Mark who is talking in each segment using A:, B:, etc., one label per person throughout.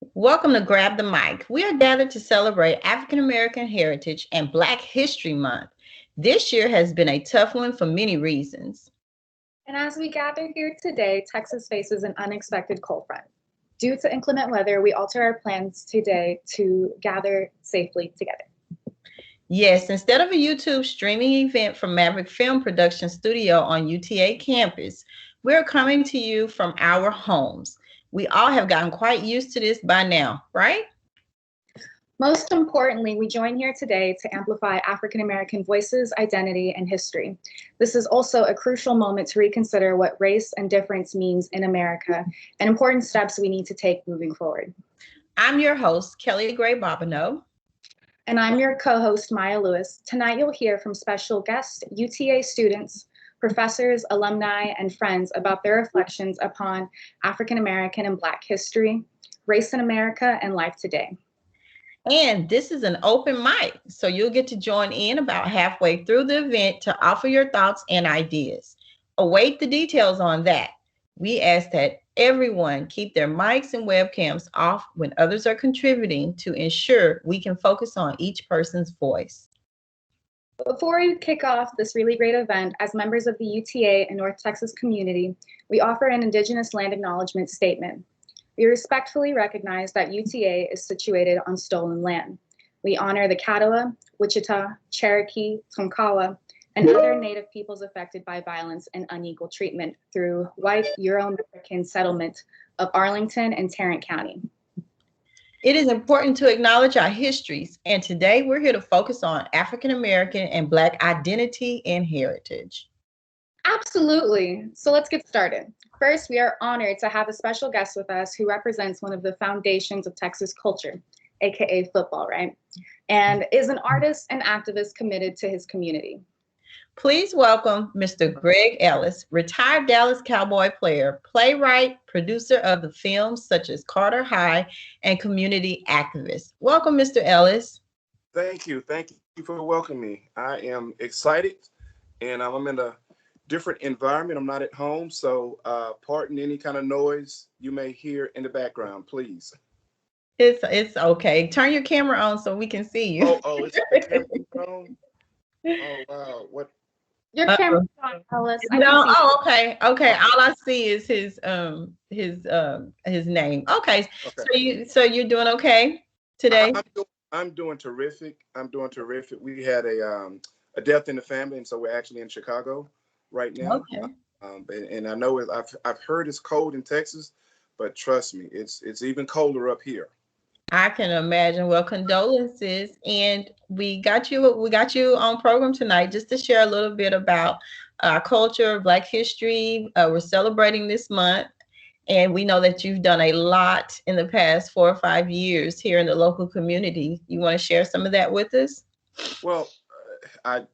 A: Welcome to Grab the Mic. We are gathered to celebrate African American Heritage and Black History Month. This year has been a tough one for many reasons.
B: And as we gather here today, Texas faces an unexpected cold front. Due to inclement weather, we alter our plans today to gather safely together.
A: Yes, instead of a YouTube streaming event from Maverick Film Production Studio on UTA campus, we're coming to you from our homes. We all have gotten quite used to this by now, right?
B: Most importantly, we join here today to amplify African American voices, identity, and history. This is also a crucial moment to reconsider what race and difference means in America and important steps we need to take moving forward.
A: I'm your host, Kelly Gray Bobineau.
B: And I'm your co-host, Maya Lewis. Tonight you'll hear from special guest UTA students, professors, alumni, and friends about their reflections upon African American and Black history, race in America, and life today.
A: And this is an open mic, so you'll get to join in about halfway through the event to offer your thoughts and ideas. Await the details on that. We ask that everyone keep their mics and webcams off when others are contributing to ensure we can focus on each person's voice.
B: Before we kick off this really great event, as members of the UTA and North Texas community, we offer an Indigenous Land Acknowledgement Statement. We respectfully recognize that UTA is situated on stolen land. We honor the Catawba, Wichita, Cherokee, Tonkawa, and other Native peoples affected by violence and unequal treatment through white Euro-American settlement of Arlington and Tarrant County.
A: It is important to acknowledge our histories, and today we're here to focus on African American and Black identity and heritage.
B: Absolutely. So let's get started. First, we are honored to have a special guest with us who represents one of the foundations of Texas culture, aka football, right? And is an artist and activist committed to his community.
A: Please welcome Mr. Greg Ellis, retired Dallas Cowboy player, playwright, producer of the films such as Carter High, and community activist. Welcome, Mr. Ellis.
C: Thank you. Thank you for welcoming me. I am excited, and I'm in a different environment. I'm not at home, so pardon any kind of noise you may hear in the background, please.
A: It's okay. Turn your camera on so we can see you.
C: It's the camera on. Oh wow, what?
B: Your camera's on, Ellis.
A: No, okay. All I see is his name. Okay. So you're doing okay today?
C: I'm doing terrific. We had a death in the family, and so we're actually in Chicago right now.
A: Okay.
C: And I know I've heard it's cold in Texas, but trust me, it's even colder up here.
A: I can imagine. Well, condolences, and we got you on program tonight just to share a little bit about our culture, Black history. We're celebrating this month, and we know that you've done a lot in the past 4 or 5 years here in the local community. You want to share some of that with us?
C: Well, I'm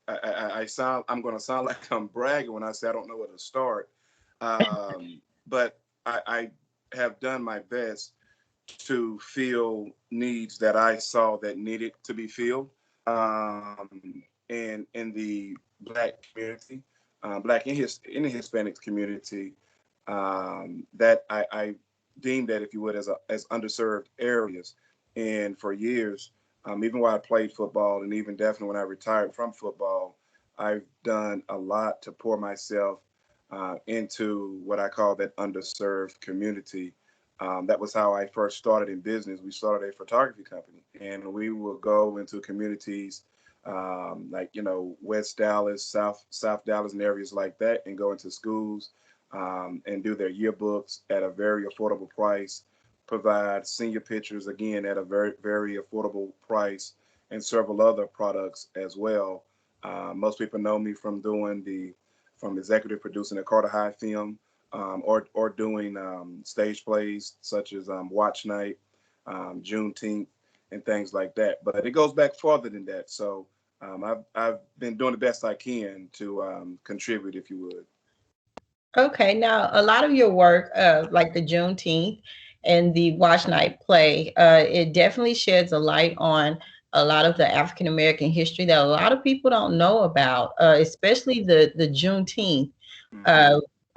C: going to sound like I'm bragging when I say I don't know where to start, but I have done my best to fill needs that I saw that needed to be filled, and in the Black community, Black in the Hispanic community, that I deemed that, if you would, as underserved areas. And for years, even while I played football, and even definitely when I retired from football, I've done a lot to pour myself into what I call that underserved community. That was how I first started in business. We started a photography company, and we would go into communities like, West Dallas, South Dallas, and areas like that, and go into schools and do their yearbooks at a very affordable price, provide senior pictures, again, at a very, very affordable price, and several other products as well. Most people know me from executive producing a Carter High film, or doing stage plays such as Watch Night, Juneteenth, and things like that. But it goes back farther than that. So I've been doing the best I can to contribute, if you would.
A: Okay, now a lot of your work, like the Juneteenth and the Watch Night play, it definitely sheds a light on a lot of the African American history that a lot of people don't know about, especially the Juneteenth.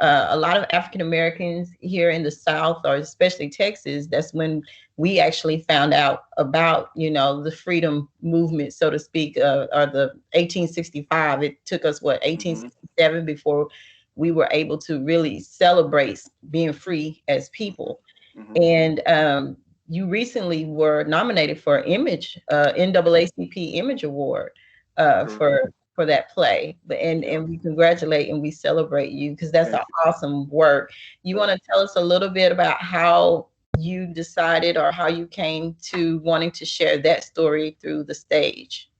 A: a lot of African Americans here in the South, or especially Texas, that's when we actually found out about, the freedom movement, so to speak, or the 1865. It took us, what,
C: Mm-hmm.
A: 1867 before we were able to really celebrate being free as people.
C: Mm-hmm.
A: And you recently were nominated for Image, NAACP Image Award,
C: Correct.
A: for that play. And
C: Yeah.
A: we congratulate and we celebrate you, because that's an
C: Thank you.
A: awesome work. You want
C: Right.
A: to tell us a little bit about how you decided, or how you came to wanting to share that story through the stage?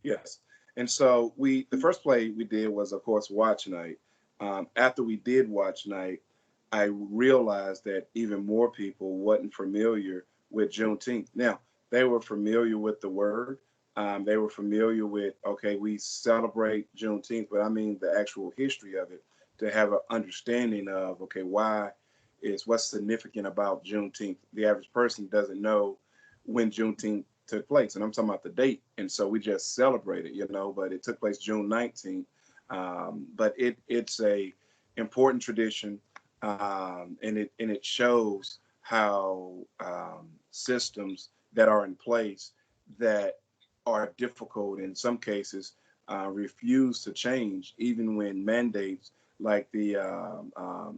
C: Yes. And so the first play we did was, of course, Watch Night. After we did Watch Night, I realized that even more people wasn't familiar with Juneteenth. Now, they were familiar with the word. They were familiar with, okay, we celebrate Juneteenth, but I mean the actual history of it, to have an understanding of, okay, what's significant about Juneteenth. The average person doesn't know when Juneteenth took place, and I'm talking about the date. And so we just celebrated, but it took place June 19th. But it's a important tradition, and it shows how systems that are in place that are difficult in some cases refuse to change, even when mandates like the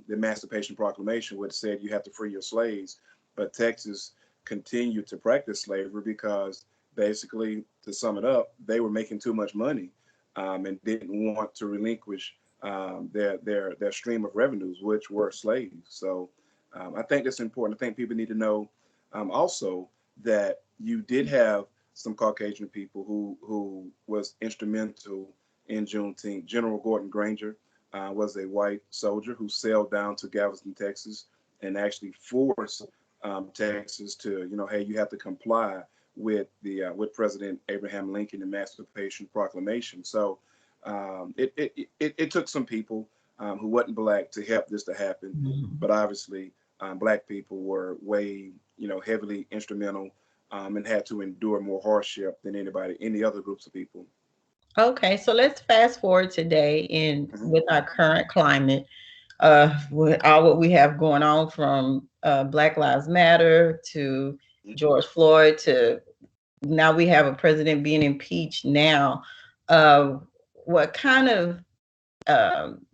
C: Emancipation Proclamation, which said you have to free your slaves, but Texas continued to practice slavery because basically, to sum it up, they were making too much money, and didn't want to relinquish their stream of revenues, which were slaves. So I think that's important. I think people need to know also that you did have some Caucasian people who was instrumental in Juneteenth. General Gordon Granger was a white soldier who sailed down to Galveston, Texas, and actually forced Texas to, hey, you have to comply with President Abraham Lincoln Emancipation Proclamation. So it took some people who wasn't black to help this to happen,
A: Mhm.
C: but obviously black people were way, heavily instrumental, and had to endure more hardship than any other groups of people.
A: Okay, so let's fast forward today in
C: Mhm.
A: with our current climate, with all what we have going on, from Black Lives Matter to George Floyd, to now we have a president being impeached now. Uh, what kind of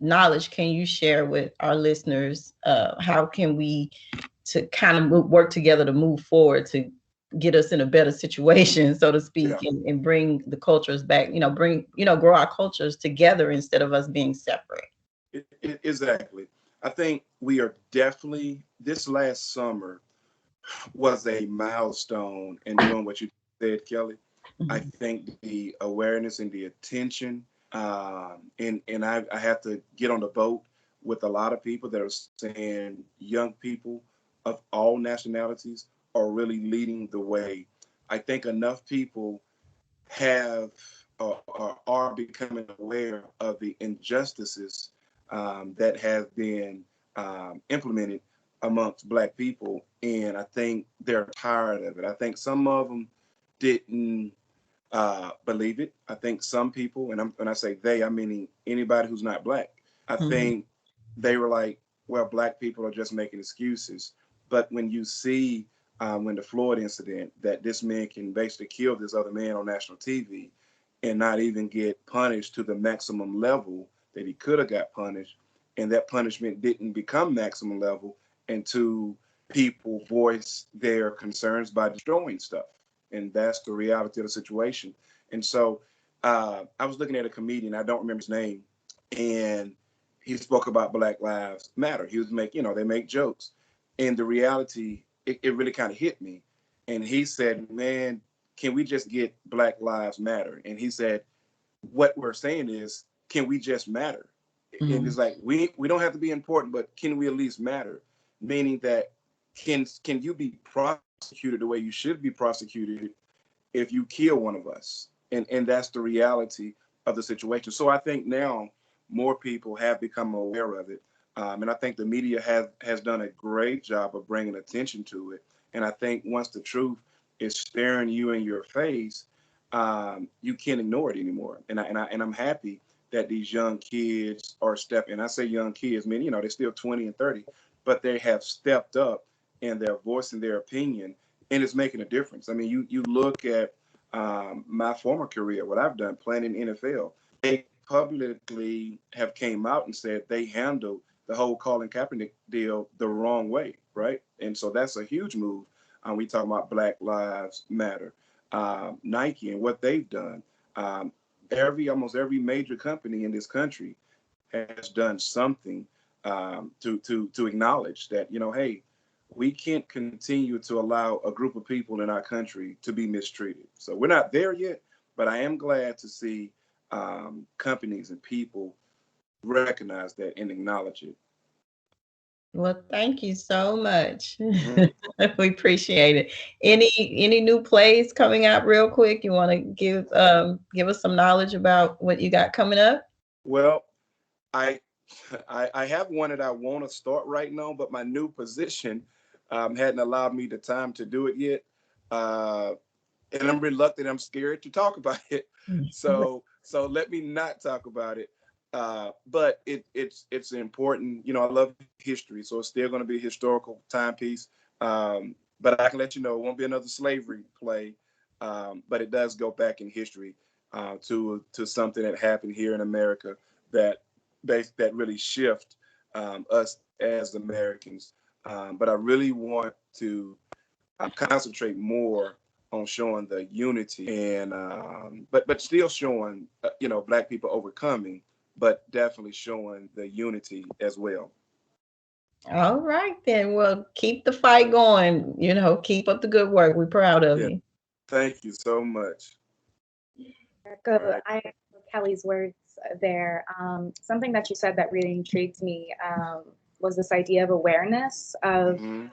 A: knowledge can you share with our listeners? How can we to kind of work together to move forward to get us in a better situation, so to
C: Yeah,
A: speak, and bring the cultures back, grow our cultures together instead of us being separate?
C: exactly. I think we are definitely, this last summer was a milestone in doing what you said, Kelly. I
A: Mhm.
C: think the awareness and the attention, and I have to get on the boat with a lot of people that are saying young people of all nationalities are really leading the way. I think enough people have are becoming aware of the injustices that have been implemented amongst Black people, and I think they're tired of it. I think some of them didn't believe it. I think some people, and when I say they, I'm meaning anybody who's not Black. I
A: Mhm.
C: think they were like, well, Black people are just making excuses. But when you see when the Floyd incident, that this man can basically kill this other man on national TV and not even get punished to the maximum level that he could have got punished, and that punishment didn't become maximum level until people voice their concerns by destroying stuff, and that's the reality of the situation. And so I was looking at a comedian, I don't remember his name, and he spoke about Black Lives Matter. He was they make jokes, and the reality, it really kind of hit me. And he said, "Man, can we just get Black Lives Matter?" And he said, "What we're saying is, can we just matter?" And
A: Mhm.
C: it's like we don't have to be important, but can we at least matter? Meaning that can you be prosecuted the way you should be prosecuted if you kill one of us? And that's the reality of the situation. So I think now more people have become aware of it, and I think the media has done a great job of bringing attention to it. And I think once the truth is staring you in your face, you can't ignore it anymore. And I'm happy that these young kids are stepping. I say young kids, I mean, they're still 20 and 30, but they have stepped up and they're voicing their opinion, and it's making a difference. I mean, you look at my former career, what I've done playing in NFL. They publicly have came out and said they handled the whole Colin Kaepernick deal the wrong way, right? And so that's a huge move. We talk about Black Lives Matter, Nike and what they've done. Um, almost every major company in this country has done something to acknowledge that, hey, we can't continue to allow a group of people in our country to be mistreated. So we're not there yet, but I am glad to see companies and people recognize that and acknowledge it.
A: Well, thank you so much.
C: Mhm.
A: We appreciate it. Any new plays coming out real quick? You want to give us some knowledge about what you got coming up?
C: Well, I, I have one that I want to start right now, but my new position hadn't allowed me the time to do it yet. Uh, and I'm reluctant. I'm scared to talk about it. So let me not talk about it. But it's important. I love history, so it's still going to be a historical timepiece. But I can let you know it won't be another slavery play. But it does go back in history to something that happened here in America that that really shift us as Americans. But I really want to concentrate more on showing the unity and but still showing Black people overcoming, but definitely showing the unity as well.
A: All right then. Well, keep the fight going. Keep up the good work. We're proud of
C: Yeah,
A: you.
C: thank you so much. All
B: Go.
C: right.
B: I echo Kelly's words there. Something that you said that really intrigued me was this idea of awareness of
C: Hmm.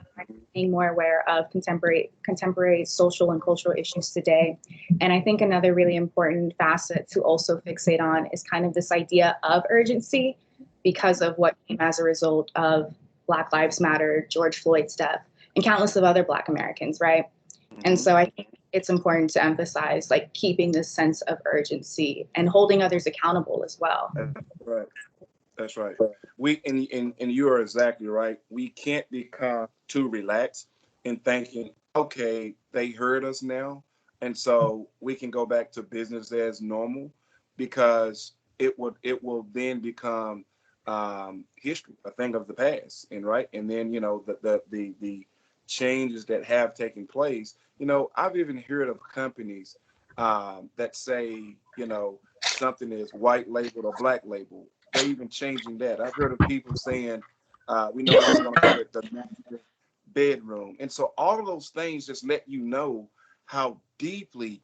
B: being more aware of contemporary social and cultural issues today. And I think another really important facet to also fixate on is kind of this idea of urgency because of what came as a result of Black Lives Matter, George Floyd's death, and countless of other Black Americans, right? And
C: Hmm.
B: so I think it's important to emphasize like keeping this sense of urgency and holding others accountable as well.
C: That's right. That's right. And you are exactly right. We can't become too relaxed in thinking, okay, they heard us now, and so we can go back to business as normal, because it will then become history, a thing of the past, and right, and then the changes that have taken place. I've even heard of companies that say something is white labeled or black labeled. They even changing that. I've heard of people saying, we no longer going to call it the master bedroom. And so all of those things just let you know how deeply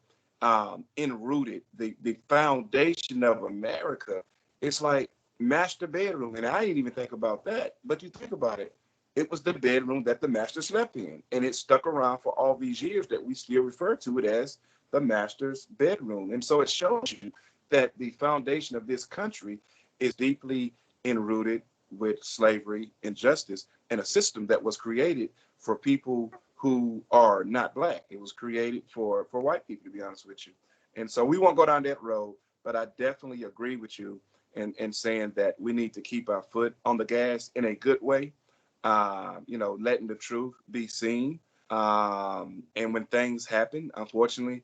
C: enrooted the foundation of America. It's like master bedroom. And I didn't even think about that. But you think about it. It was the bedroom that the master slept in. And it stuck around for all these years that we still refer to it as the master's bedroom. And so it shows you that the foundation of this country is deeply enrooted with slavery, injustice, and a system that was created for people who are not Black. It was created for white people, to be honest with you. And so we won't go down that road, but I definitely agree with you in saying that we need to keep our foot on the gas in a good way, letting the truth be seen. And when things happen, unfortunately,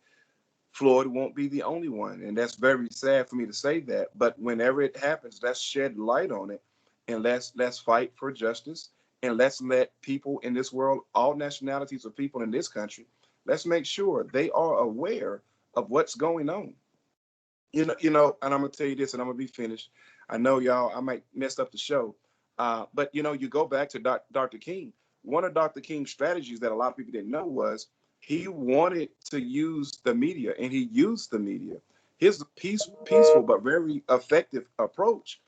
C: Floyd won't be the only one. And that's very sad for me to say that. But whenever it happens, let's shed light on it, and let's fight for justice. And let's let people in this world, all nationalities of people in this country, let's make sure they are aware of what's going on. And I'm gonna tell you this, and I'm gonna be finished. I know y'all, I might mess up the show, but you go back to Dr. King. One of Dr. King's strategies that a lot of people didn't know was he wanted to use the media, and he used the media. His peaceful but very effective approach,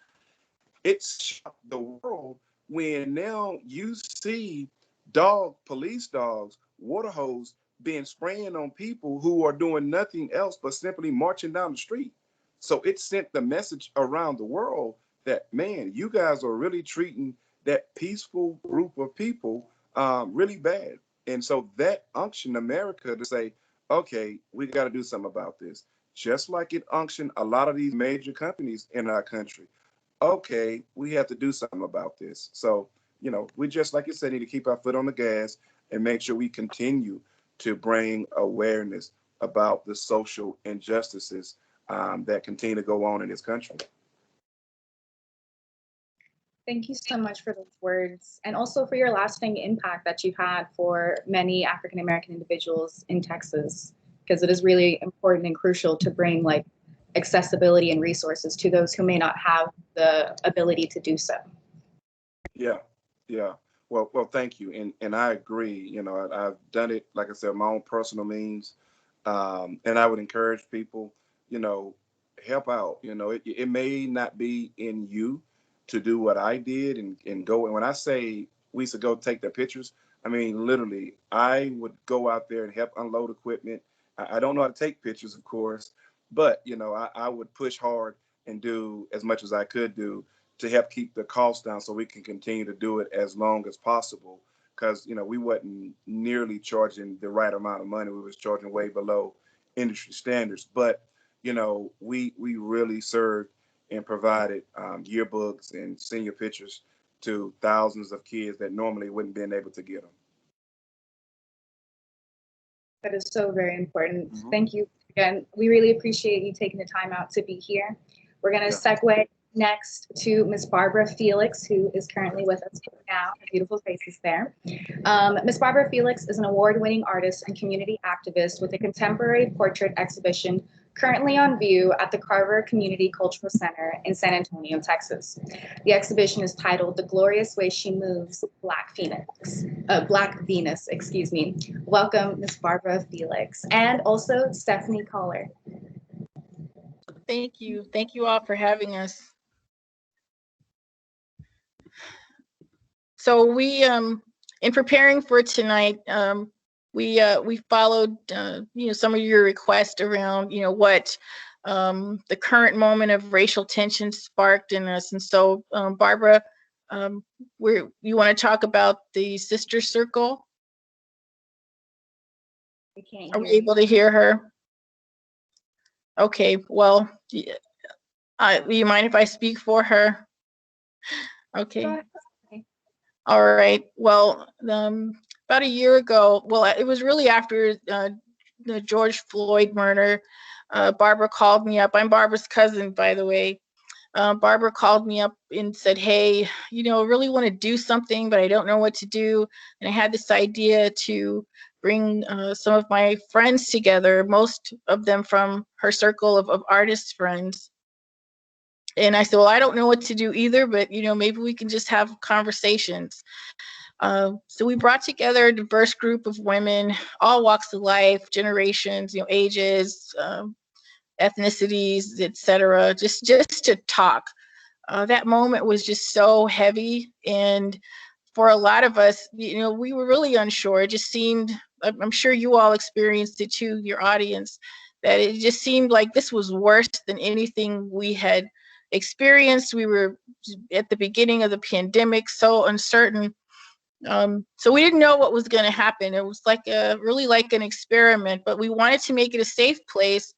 C: it shocked the world when now you see police dogs, water hose being spraying on people who are doing nothing else but simply marching down the street. So it sent the message around the world that, man, you guys are really treating that peaceful group of people really bad. And so that unctioned America to say, okay, we got to do something about this. just like it unctioned a lot of these major companies in our country. Okay, we have to do something about this. So, we just, like you said, need to keep our foot on the gas and make sure we continue to bring awareness about the social injustices that continue to go on in this country.
B: Thank you so much for those words, and also for your lasting impact that you've had for many African American individuals in Texas, because it is really important and crucial to bring like accessibility and resources to those who may not have the ability to do so.
C: Yeah, yeah. Well, thank you, and I agree. I've done it, like I said, my own personal means, and I would encourage people, help out. It may not be in you to do what I did and go. And when I say we used to go take their pictures, I mean literally, I would go out there and help unload equipment. I don't know how to take pictures, of course, but I would push hard and do as much as I could do to help keep the costs down so we can continue to do it as long as possible. Because, we wasn't nearly charging the right amount of money. We was charging way below industry standards. But, we really served and provided yearbooks and senior pictures to thousands of kids that normally wouldn't been able to get them.
B: That is so very important.
C: Mm-hmm.
B: Thank you again. We really appreciate you taking the time out to be here. We're going to segue next to Miss Barbara Felix, who is currently with us now. Her beautiful face is there. Miss Barbara Felix is an award-winning artist and community activist with a contemporary portrait exhibition currently on view at the Carver Community Cultural Center in San Antonio, Texas. The exhibition is titled "The Glorious Way She Moves, Black Venus, excuse me. Welcome, Miss Barbara Felix, and also Stephanie Kohler.
D: Thank you. Thank you all for having us. So we, in preparing for tonight, we followed, some of your requests around, what the current moment of racial tension sparked in us. And so, Barbara, you want to talk about the Sister Circle? Are we able to hear her? Okay, well, you mind if I speak for her? Okay. All right. Well, about a year ago, well, it was really after the George Floyd murder, Barbara called me up. I'm Barbara's cousin, by the way. Barbara called me up and said, hey, I really want to do something, but I don't know what to do. And I had this idea to bring some of my friends together, most of them from her circle of artist friends. And I said, well, I don't know what to do either, but, maybe we can just have conversations. So we brought together a diverse group of women, all walks of life, generations, ages, ethnicities, etc., just to talk. That moment was just so heavy. And for a lot of us, we were really unsure. It just seemed, I'm sure you all experienced it too, your audience, that it just seemed like this was worse than anything we had experienced. We were at the beginning of the pandemic, so uncertain. So we didn't know what was going to happen. It was really like an experiment, but we wanted to make it a safe place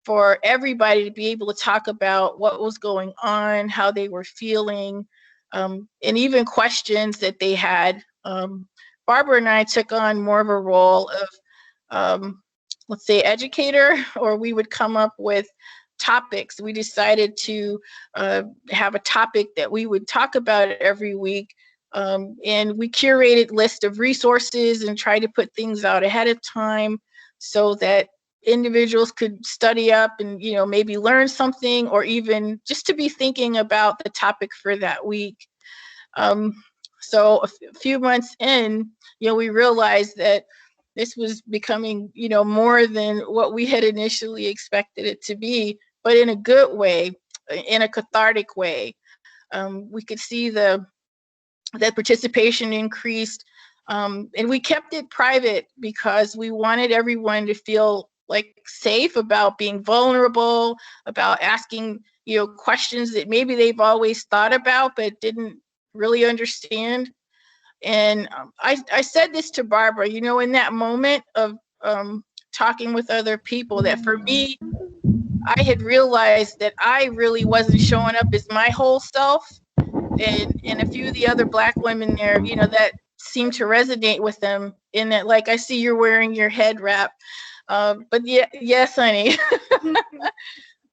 D: for everybody to be able to talk about what was going on, how they were feeling, and even questions that they had. Barbara and I took on more of a role of, let's say, educator, or we would come up with topics. We decided to have a topic that we would talk about every week. And we curated list of resources and try to put things out ahead of time so that individuals could study up and, maybe learn something, or even just to be thinking about the topic for that week. So a few months in, we realized that this was becoming, more than what we had initially expected it to be, but in a good way, in a cathartic way. We could see that participation increased, and we kept it private because we wanted everyone to feel safe about being vulnerable, about asking, questions that maybe they've always thought about but didn't really understand. And I said this to Barbara, in that moment of talking with other people, that for me, I had realized that I really wasn't showing up as my whole self. And a few of the other Black women there, you know, that seemed to resonate with them in that, like, I see you're wearing your head wrap. But yeah, yes, honey.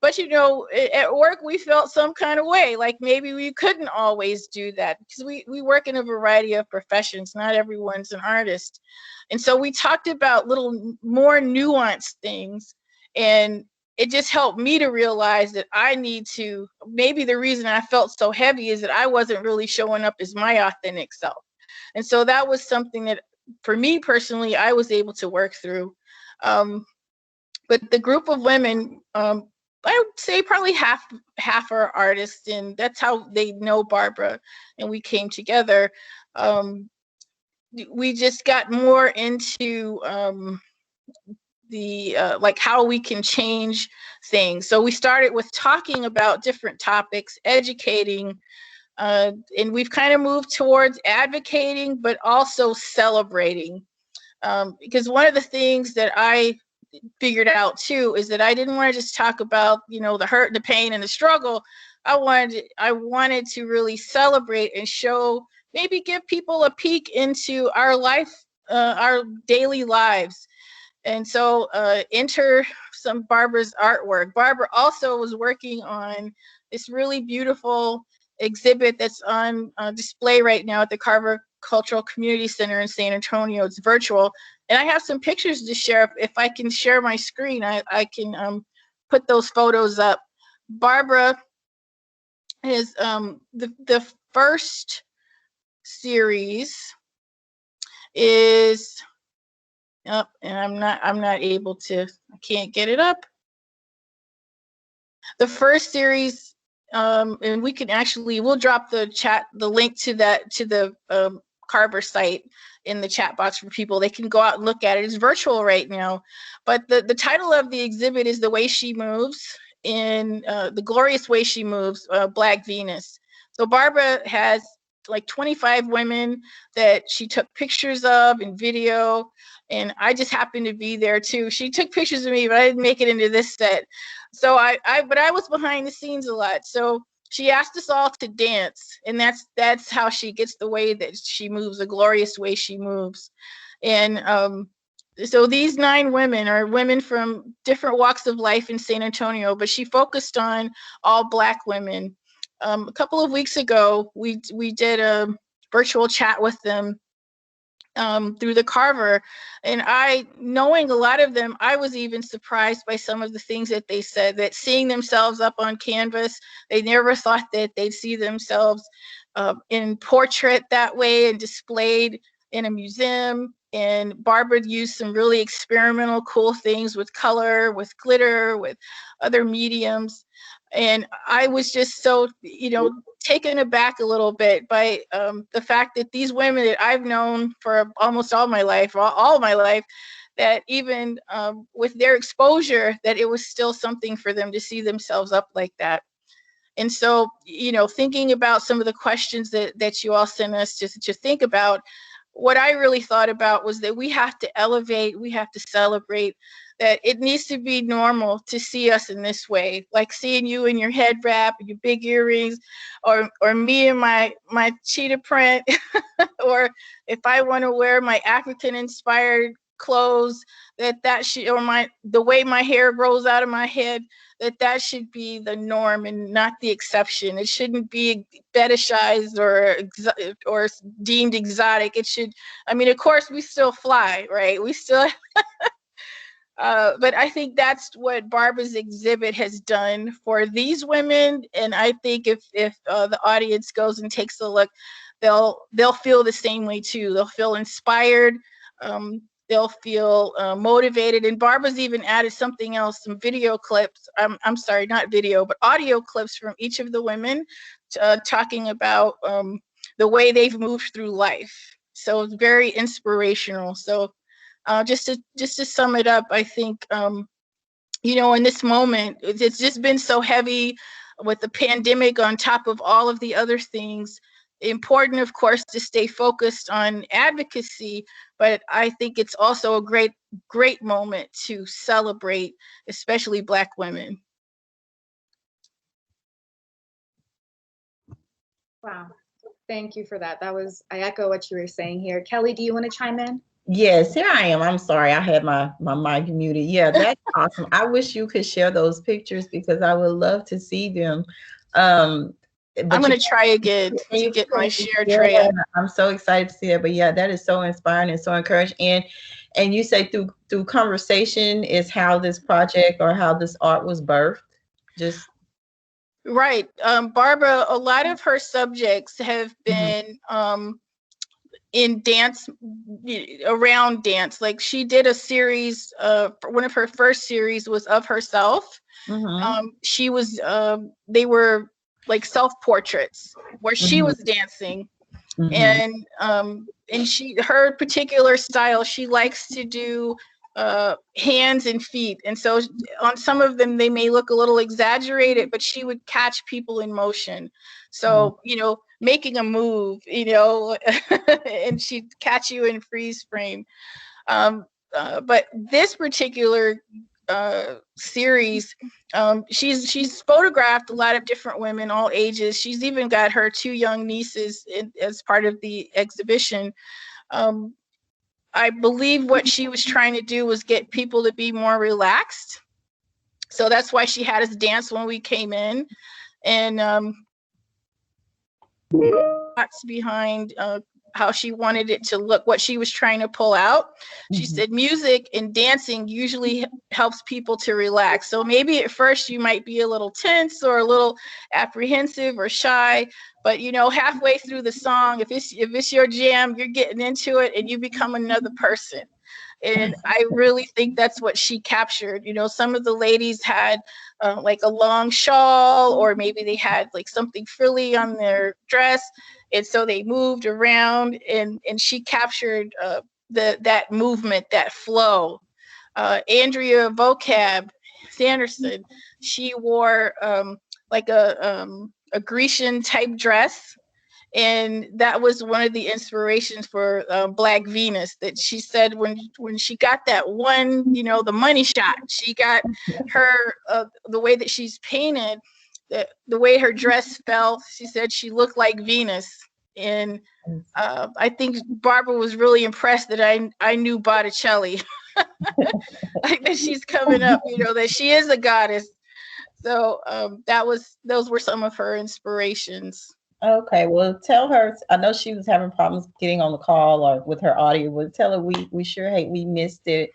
D: But you know, at work we felt some kind of way, like maybe we couldn't always do that because we work in a variety of professions. Not everyone's an artist. And so we talked about little more nuanced things, and it just helped me to realize that I need to, maybe the reason I felt so heavy is that I wasn't really showing up as my authentic self. And so that was something that for me personally, I was able to work through. But the group of women, I would say probably half are artists, and that's how they know Barbara. And we came together. We just got more into the like how we can change things. So we started with talking about different topics, educating, and we've kind of moved towards advocating, but also celebrating. Because one of the things that I figured out too is that I didn't want to just talk about, you know, the hurt, the pain, and the struggle. I wanted to really celebrate and show, maybe give people a peek into our life, our daily lives. And so enter some Barbara's artwork. Barbara also was working on this really beautiful exhibit that's on display right now at the Carver Cultural Community Center in San Antonio. It's virtual. And I have some pictures to share. If I can share my screen, I can put those photos up. Barbara is the first series is up, and I'm not able to, I can't get it up. The first series, and we can actually, we'll drop the link to the Carver site in the chat box for people. They can go out and look at it. It's virtual right now, but the title of the exhibit is The Way She Moves, in The Glorious Way She Moves, Black Venus. So Barbara has like 25 women that she took pictures of and video, and I just happened to be there too. She took pictures of me, but I didn't make it into this set. So but I was behind the scenes a lot. So she asked us all to dance, and that's how she gets the way that she moves, the glorious way she moves. And so these 9 women are women from different walks of life in San Antonio, but she focused on all Black women. A couple of weeks ago, we did a virtual chat with them through the Carver, and knowing a lot of them, I was even surprised by some of the things that they said, that seeing themselves up on canvas, they never thought that they'd see themselves in portrait that way and displayed in a museum. And Barbara used some really experimental, cool things with color, with glitter, with other mediums. And I was just so, taken aback a little bit by the fact that these women that I've known for almost all my life, all my life, that even with their exposure, that it was still something for them to see themselves up like that. And so, thinking about some of the questions that you all sent us to think about, what I really thought about was that we have to elevate, we have to celebrate, that it needs to be normal to see us in this way, like seeing you in your head wrap, your big earrings, or me in my cheetah print, or if I want to wear my African inspired clothes, that should, or the way my hair grows out of my head, that should be the norm and not the exception. It shouldn't be fetishized or deemed exotic. It should, of course we still fly, right? We still but I think that's what Barbara's exhibit has done for these women. And I think if the audience goes and takes a look, they'll feel the same way too. They'll feel inspired. They'll feel motivated. And Barbara's even added something else, some video clips. I'm sorry, not video, but audio clips from each of the women talking about the way they've moved through life. So it's very inspirational. So just to sum it up, I think, in this moment, it's just been so heavy with the pandemic on top of all of the other things. Important, of course, to stay focused on advocacy, but I think it's also a great moment to celebrate, especially Black women.
B: Wow. Thank you for that. I echo what you were saying here. Kelly, do you want to chime in?
A: Yes, here I am. I'm sorry, I had my mic muted. Yeah, that's awesome. I wish you could share those pictures because I would love to see them. Um,
D: I'm
A: but
D: going to try again to get my share tray up.
A: I'm so excited to see it. But yeah, that is so inspiring and so encouraging. And you say through conversation is how this project or how this art was birthed. Just
D: Right. Barbara, a lot of her subjects have
A: Mhm.
D: been in dance, around dance. Like she did a series, one of her first series was of herself.
A: Mhm.
D: She was, they were like self-portraits where she
A: Mhm.
D: was dancing.
A: Mhm.
D: And her particular style, she likes to do hands and feet, and so on some of them they may look a little exaggerated, but she would catch people in motion. So making a move, and she'd catch you in freeze frame. But this particular series, she's photographed a lot of different women, all ages. She's even got her two young nieces as part of the exhibition. Um, I believe what she was trying to do was get people to be more relaxed. So that's why she had us dance when we came in. And thoughts behind how she wanted it to look, what she was trying to pull out. She
A: Mhm.
D: said music and dancing usually helps people to relax. So maybe at first you might be a little tense or a little apprehensive or shy, but halfway through the song, if it's your jam, you're getting into it and you become another person. And I really think that's what she captured. Some of the ladies had like a long shawl, or maybe they had like something frilly on their dress, and so they moved around, and she captured that movement, that flow. Andrea Vocab Sanderson, she wore like a Grecian type dress, and that was one of the inspirations for Black Venus. That she said when she got that one, the money shot, she got her the way that she's painted, the way her dress felt. She said she looked like Venus, and I think Barbara was really impressed that I knew Botticelli, like that she's coming up, that she is a goddess. So those were some of her inspirations.
A: Okay, well, tell her. I know she was having problems getting on the call or with her audio. Well, tell her we sure hate we missed it,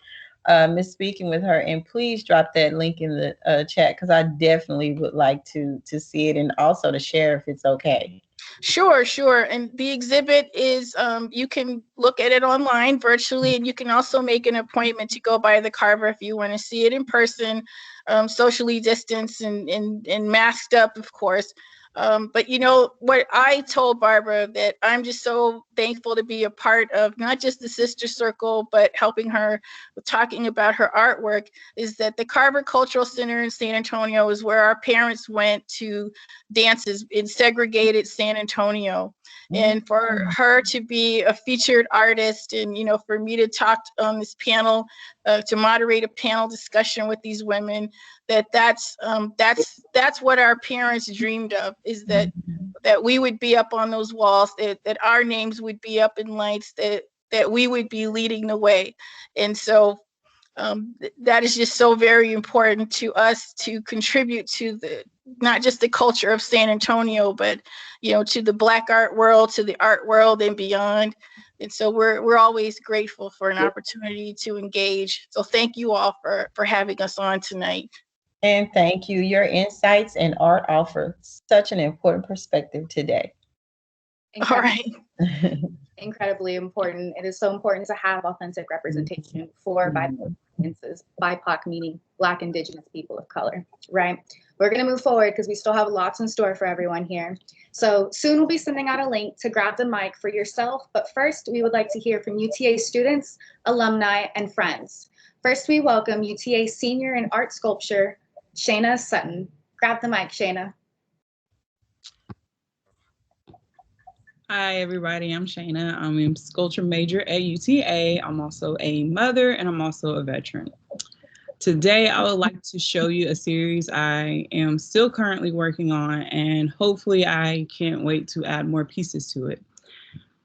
A: miss speaking with her, and please drop that link in the chat because I definitely would like to see it and also to share if it's okay.
D: Sure. And the exhibit is, you can look at it online virtually, and you can also make an appointment to go by the Carver if you want to see it in person, socially distanced and masked up, of course. But what I told Barbara, that I'm just so thankful to be a part of not just the Sister Circle, but helping her with talking about her artwork, is that the Carver Cultural Center in San Antonio is where our parents went to dances in segregated San Antonio. And for her to be a featured artist, and for me to talk on this panel, to moderate a panel discussion with these women, that's what our parents dreamed of, is that we would be up on those walls, that our names would be up in lights, that we would be leading the way. And so that is just so very important to us to contribute to not just the culture of San Antonio, but to the Black art world, to the art world and beyond. And so we're always grateful for an opportunity to engage. So thank you all for having us on tonight.
A: And thank you. Your insights and art offer such an important perspective today.
D: All right.
B: Incredibly important. It is so important to have authentic representation for BIPOC audiences. BIPOC meaning Black, Indigenous people of color, right? We're going to move forward because we still have lots in store for everyone here. So soon we'll be sending out a link to grab the mic for yourself. But first, we would like to hear from UTA students, alumni, and friends. First, we welcome UTA senior in art sculpture, Shayna Sutton. Grab the mic, Shayna.
E: Hi, everybody. I'm Shayna. I'm a sculpture major at UTA. I'm also a mother, and I'm also a veteran. Today, I would like to show you a series I am still currently working on, and hopefully I can't wait to add more pieces to it.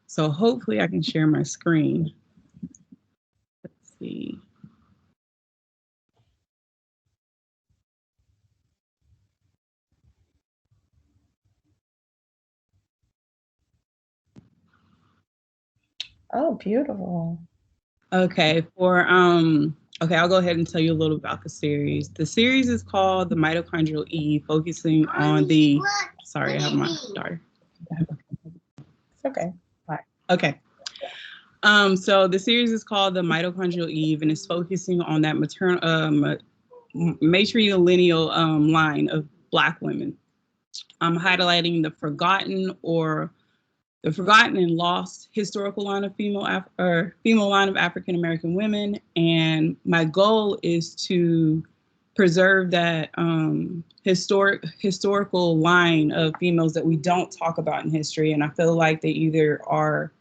E: So hopefully I can share my screen. Let's see.
A: Oh, beautiful.
E: Okay, okay, I'll go ahead and tell you a little about the series. The series is called The Mitochondrial Eve, focusing on the sorry, I have my daughter.
A: It's okay.
E: Okay. So the series is called The Mitochondrial Eve, and it's focusing on that maternal matrilineal line of Black women. I'm highlighting the forgotten and lost historical line of female line of African American women, and my goal is to preserve that historical line of females that we don't talk about in history, and I feel like they either are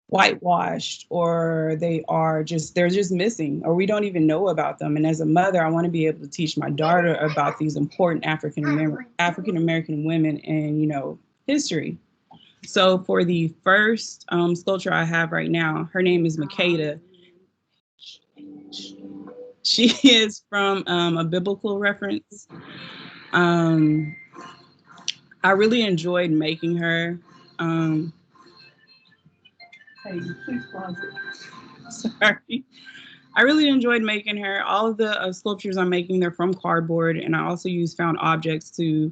E: whitewashed or they're just missing, or we don't even know about them. And as a mother, I want to be able to teach my daughter about these important African American women and history. So for the first sculpture I have right now, her name is Makeda. She is from a biblical reference. I really enjoyed making her. Hey, please pause it. Sorry. I really enjoyed making her. All of the sculptures I'm making, they're from cardboard, and I also use found objects to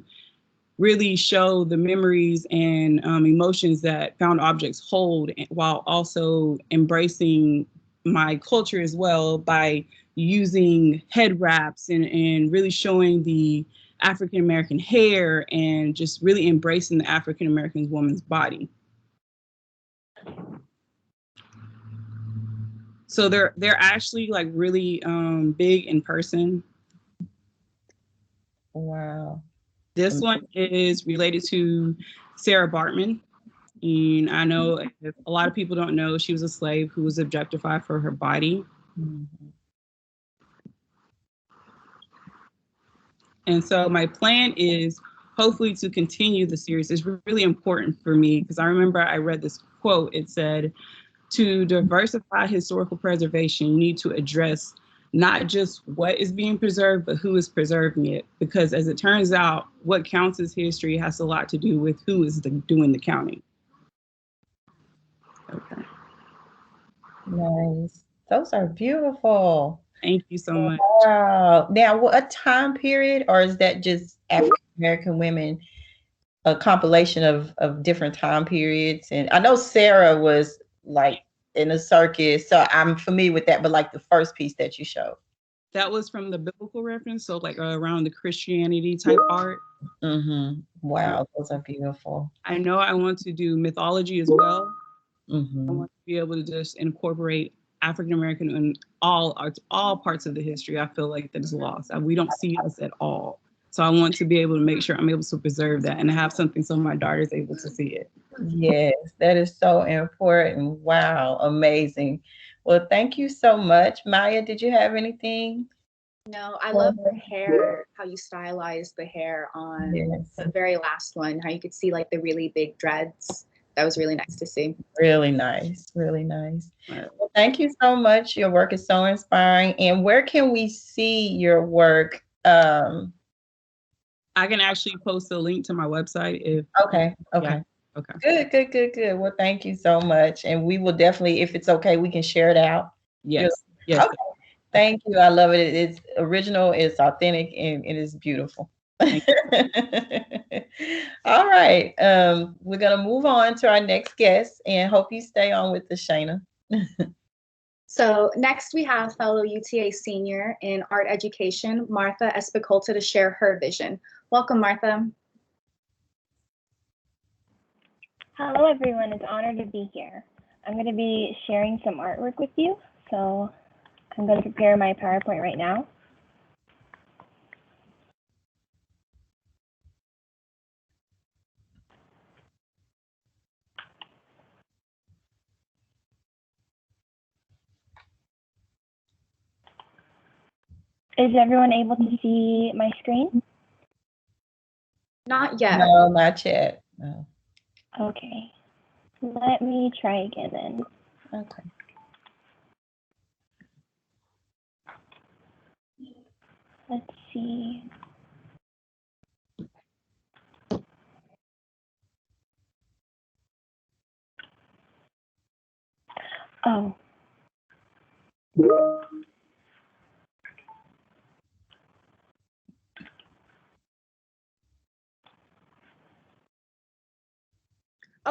E: really show the memories and emotions that found objects hold, while also embracing my culture as well by using head wraps and really showing the African American hair and just really embracing the African American woman's body. So they're actually like really big in person.
A: Wow.
E: This one is related to Sarah Bartman. And I know if a lot of people don't know, she was a slave who was objectified for her body. Mm-hmm. And so my plan is hopefully to continue the series. It's really important for me because I remember I read this quote. It said, to diversify historical preservation, you need to address not just what is being preserved, but who is preserving it. Because as it turns out, what counts as history has a lot to do with who is doing the counting. Okay.
A: Nice. Those are beautiful.
E: Thank you so much.
A: Wow. Now, what time period, or is that just African American women, a compilation of different time periods? And I know Sarah was like in a circus, so I'm familiar with that, but like the first piece that you showed.
E: That was from the biblical reference, so like around the Christianity type art.
A: Mm-hmm. Wow, those are beautiful.
E: I know I want to do mythology as well.
A: Mm-hmm.
E: I want to be able to just incorporate African American in all parts of the history. I feel like that is lost. We don't see us at all. So I want to be able to make sure I'm able to preserve that and have something so my daughter is able to see it.
A: Yes, that is so important. Wow, amazing. Well, thank you so much. Maya, did you have anything?
B: No, I love the hair, how you stylized the hair on the very last one, how you could see like the really big dreads. That was really nice to see.
A: Really nice, really nice. Well, thank you so much. Your work is so inspiring. And where can we see your work?
E: I can actually post a link to my website if.
A: Okay.
E: Yeah. Okay.
A: Good. Well, thank you so much. And we will definitely, if it's okay, we can share it out.
E: Yes. Yes.
A: Okay. Thank you. I love it. It's original, it's authentic, and it is beautiful. All right. We're gonna move on to our next guest, and hope you stay on with us, Shayna.
B: So next we have fellow UTA senior in art education, Martha Especulta, to share her vision. Welcome, Martha.
F: Hello, everyone. It's an honor to be here. I'm going to be sharing some artwork with you. So I'm going to prepare my PowerPoint right now. Is everyone able to see my screen?
B: Not yet.
A: No, not yet. No.
F: Okay. Let me try again then.
A: Okay.
F: Let's see. Oh.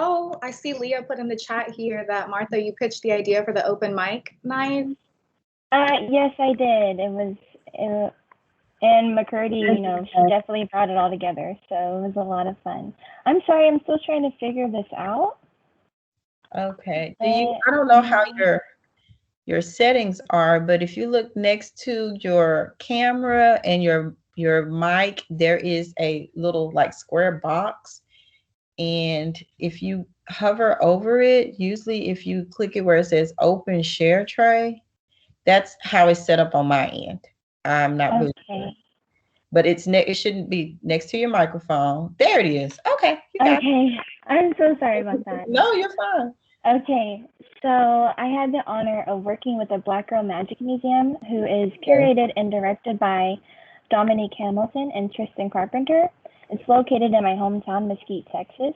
B: Oh, I see Leah put in the chat here that Martha, you pitched the idea for the open mic night.
F: Yes, I did. It was, and McCurdy, you know, she definitely brought it all together. So it was a lot of fun. I'm sorry, I'm still trying to figure this out.
A: Okay. I don't know how your settings are, but if you look next to your camera and your mic, there is a little like square box. And if you hover over it, usually if you click it where it says open share tray, that's how it's set up on my end. I'm not really sure. But it shouldn't be next to your microphone. There it is. Okay. You got
F: it. I'm so sorry about that.
A: No, you're fine.
F: Okay. So I had the honor of working with the Black Girl Magic Museum, who is curated and directed by Dominique Hamilton and Tristan Carpenter. It's located in my hometown, Mesquite, Texas.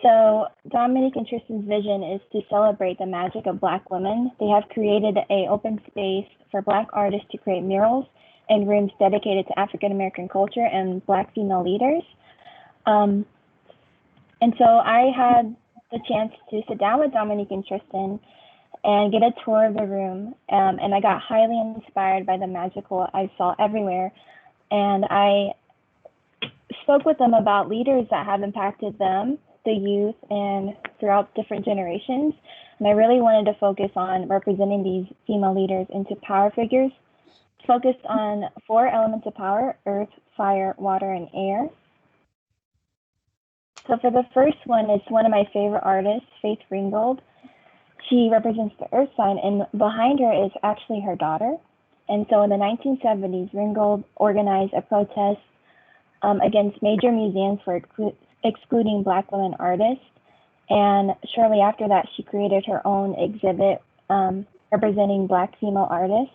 F: So Dominique and Tristan's vision is to celebrate the magic of Black women. They have created an open space for Black artists to create murals and rooms dedicated to African American culture and Black female leaders. And so I had the chance to sit down with Dominique and Tristan and get a tour of the room. And I got highly inspired by the magical I saw everywhere. And I spoke with them about leaders that have impacted them, the youth, and throughout different generations. And I really wanted to focus on representing these female leaders into power figures, focused on 4 elements of power: earth, fire, water, and air. So for the first one, it's one of my favorite artists, Faith Ringgold. She represents the earth sign, and behind her is actually her daughter. And so in the 1970s, Ringgold organized a protest against major museums for excluding Black women artists. And shortly after that, she created her own exhibit representing Black female artists.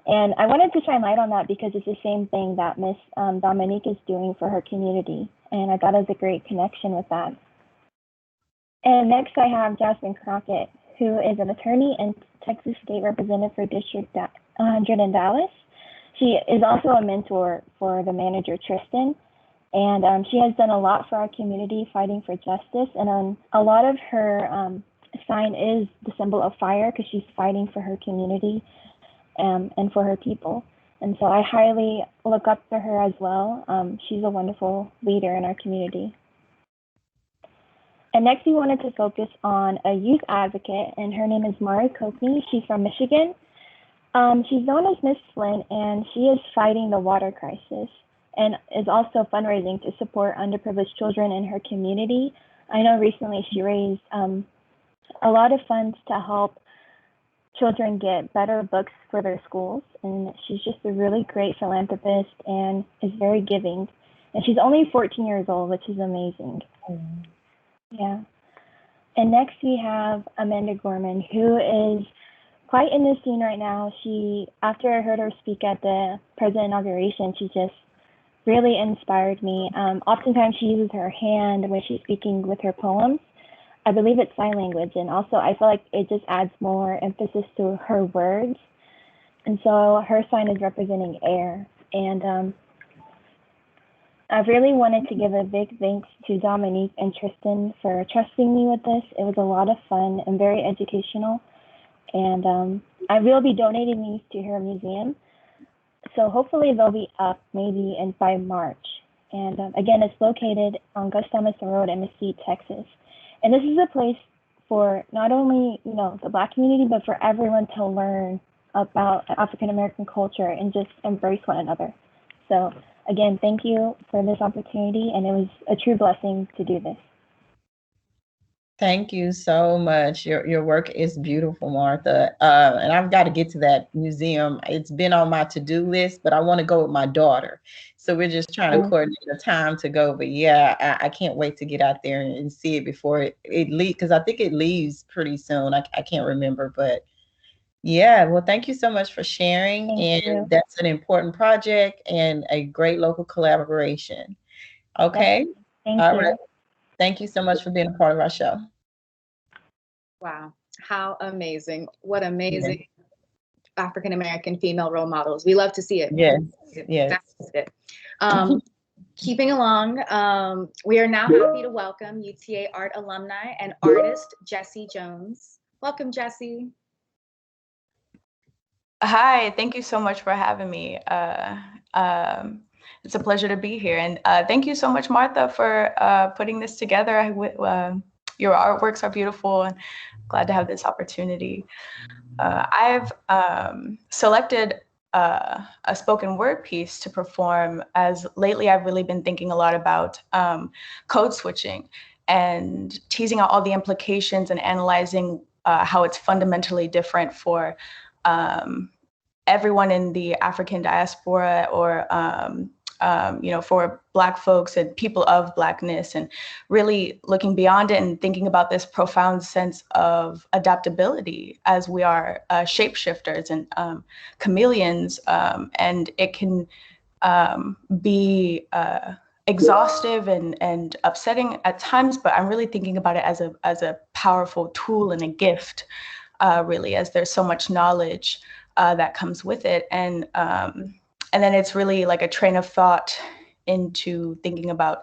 F: And I wanted to shine light on that because it's the same thing that Miss Dominique is doing for her community. And I thought it was a great connection with that. And next I have Jasmine Crockett, who is an attorney and Texas State Representative for District 100 in Dallas. She is also a mentor for the manager, Tristan. And she has done a lot for our community, fighting for justice. And a lot of her sign is the symbol of fire because she's fighting for her community and for her people. And so I highly look up to her as well. She's a wonderful leader in our community. And next we wanted to focus on a youth advocate, and her name is Mari Cockney. She's from Michigan. She's known as Miss Flint, and she is fighting the water crisis and is also fundraising to support underprivileged children in her community. I know recently she raised a lot of funds to help children get better books for their schools, and she's just a really great philanthropist and is very giving. And she's only 14 years old, which is amazing. Yeah. And next we have Amanda Gorman, who is quite in the scene right now. After I heard her speak at the president inauguration, she just really inspired me. Oftentimes she uses her hand when she's speaking with her poems. I believe it's sign language, and also I feel like it just adds more emphasis to her words. And so her sign is representing air. And I really wanted to give a big thanks to Dominique and Tristan for trusting me with this. It was a lot of fun and very educational. And I will be donating these to her museum. So hopefully they'll be up maybe by March. And again, it's located on Gus Thomason Road in Mesquite, Texas. And this is a place for not only, the Black community, but for everyone to learn about African American culture and just embrace one another. So again, thank you for this opportunity, and it was a true blessing to do this.
A: Thank you so much. Your work is beautiful, Martha. And I've got to get to that museum. It's been on my to-do list, but I want to go with my daughter. So we're just trying to coordinate a time to go. But yeah, I can't wait to get out there and see it before it leaves, because I think it leaves pretty soon. I can't remember, but yeah. Well, thank you so much for sharing.
F: Thank
A: And
F: you.
A: that's an important project and a great local collaboration. Okay.
F: Thank
A: All right.
F: you.
A: Thank you so much for being a part of our show.
B: Wow, how amazing. What
A: Yeah.
B: amazing African American female role models. We love to see it.
A: Yes. Yes.
B: That's it. Keeping along, we are now happy to welcome UTA art alumni and artist Jessie Jones. Welcome, Jessie.
G: Hi, thank you so much for having me. It's a pleasure to be here. And thank you so much, Martha, for putting this together. Your artworks are beautiful, and glad to have this opportunity. I've selected a spoken word piece to perform, as lately I've really been thinking a lot about code switching and teasing out all the implications and analyzing how it's fundamentally different for everyone in the African diaspora, or for Black folks and people of Blackness, and really looking beyond it and thinking about this profound sense of adaptability as we are shapeshifters and chameleons, and it can be exhaustive and upsetting at times, but I'm really thinking about it as a powerful tool and a gift, really, as there's so much knowledge that comes with it. And then it's really like a train of thought into thinking about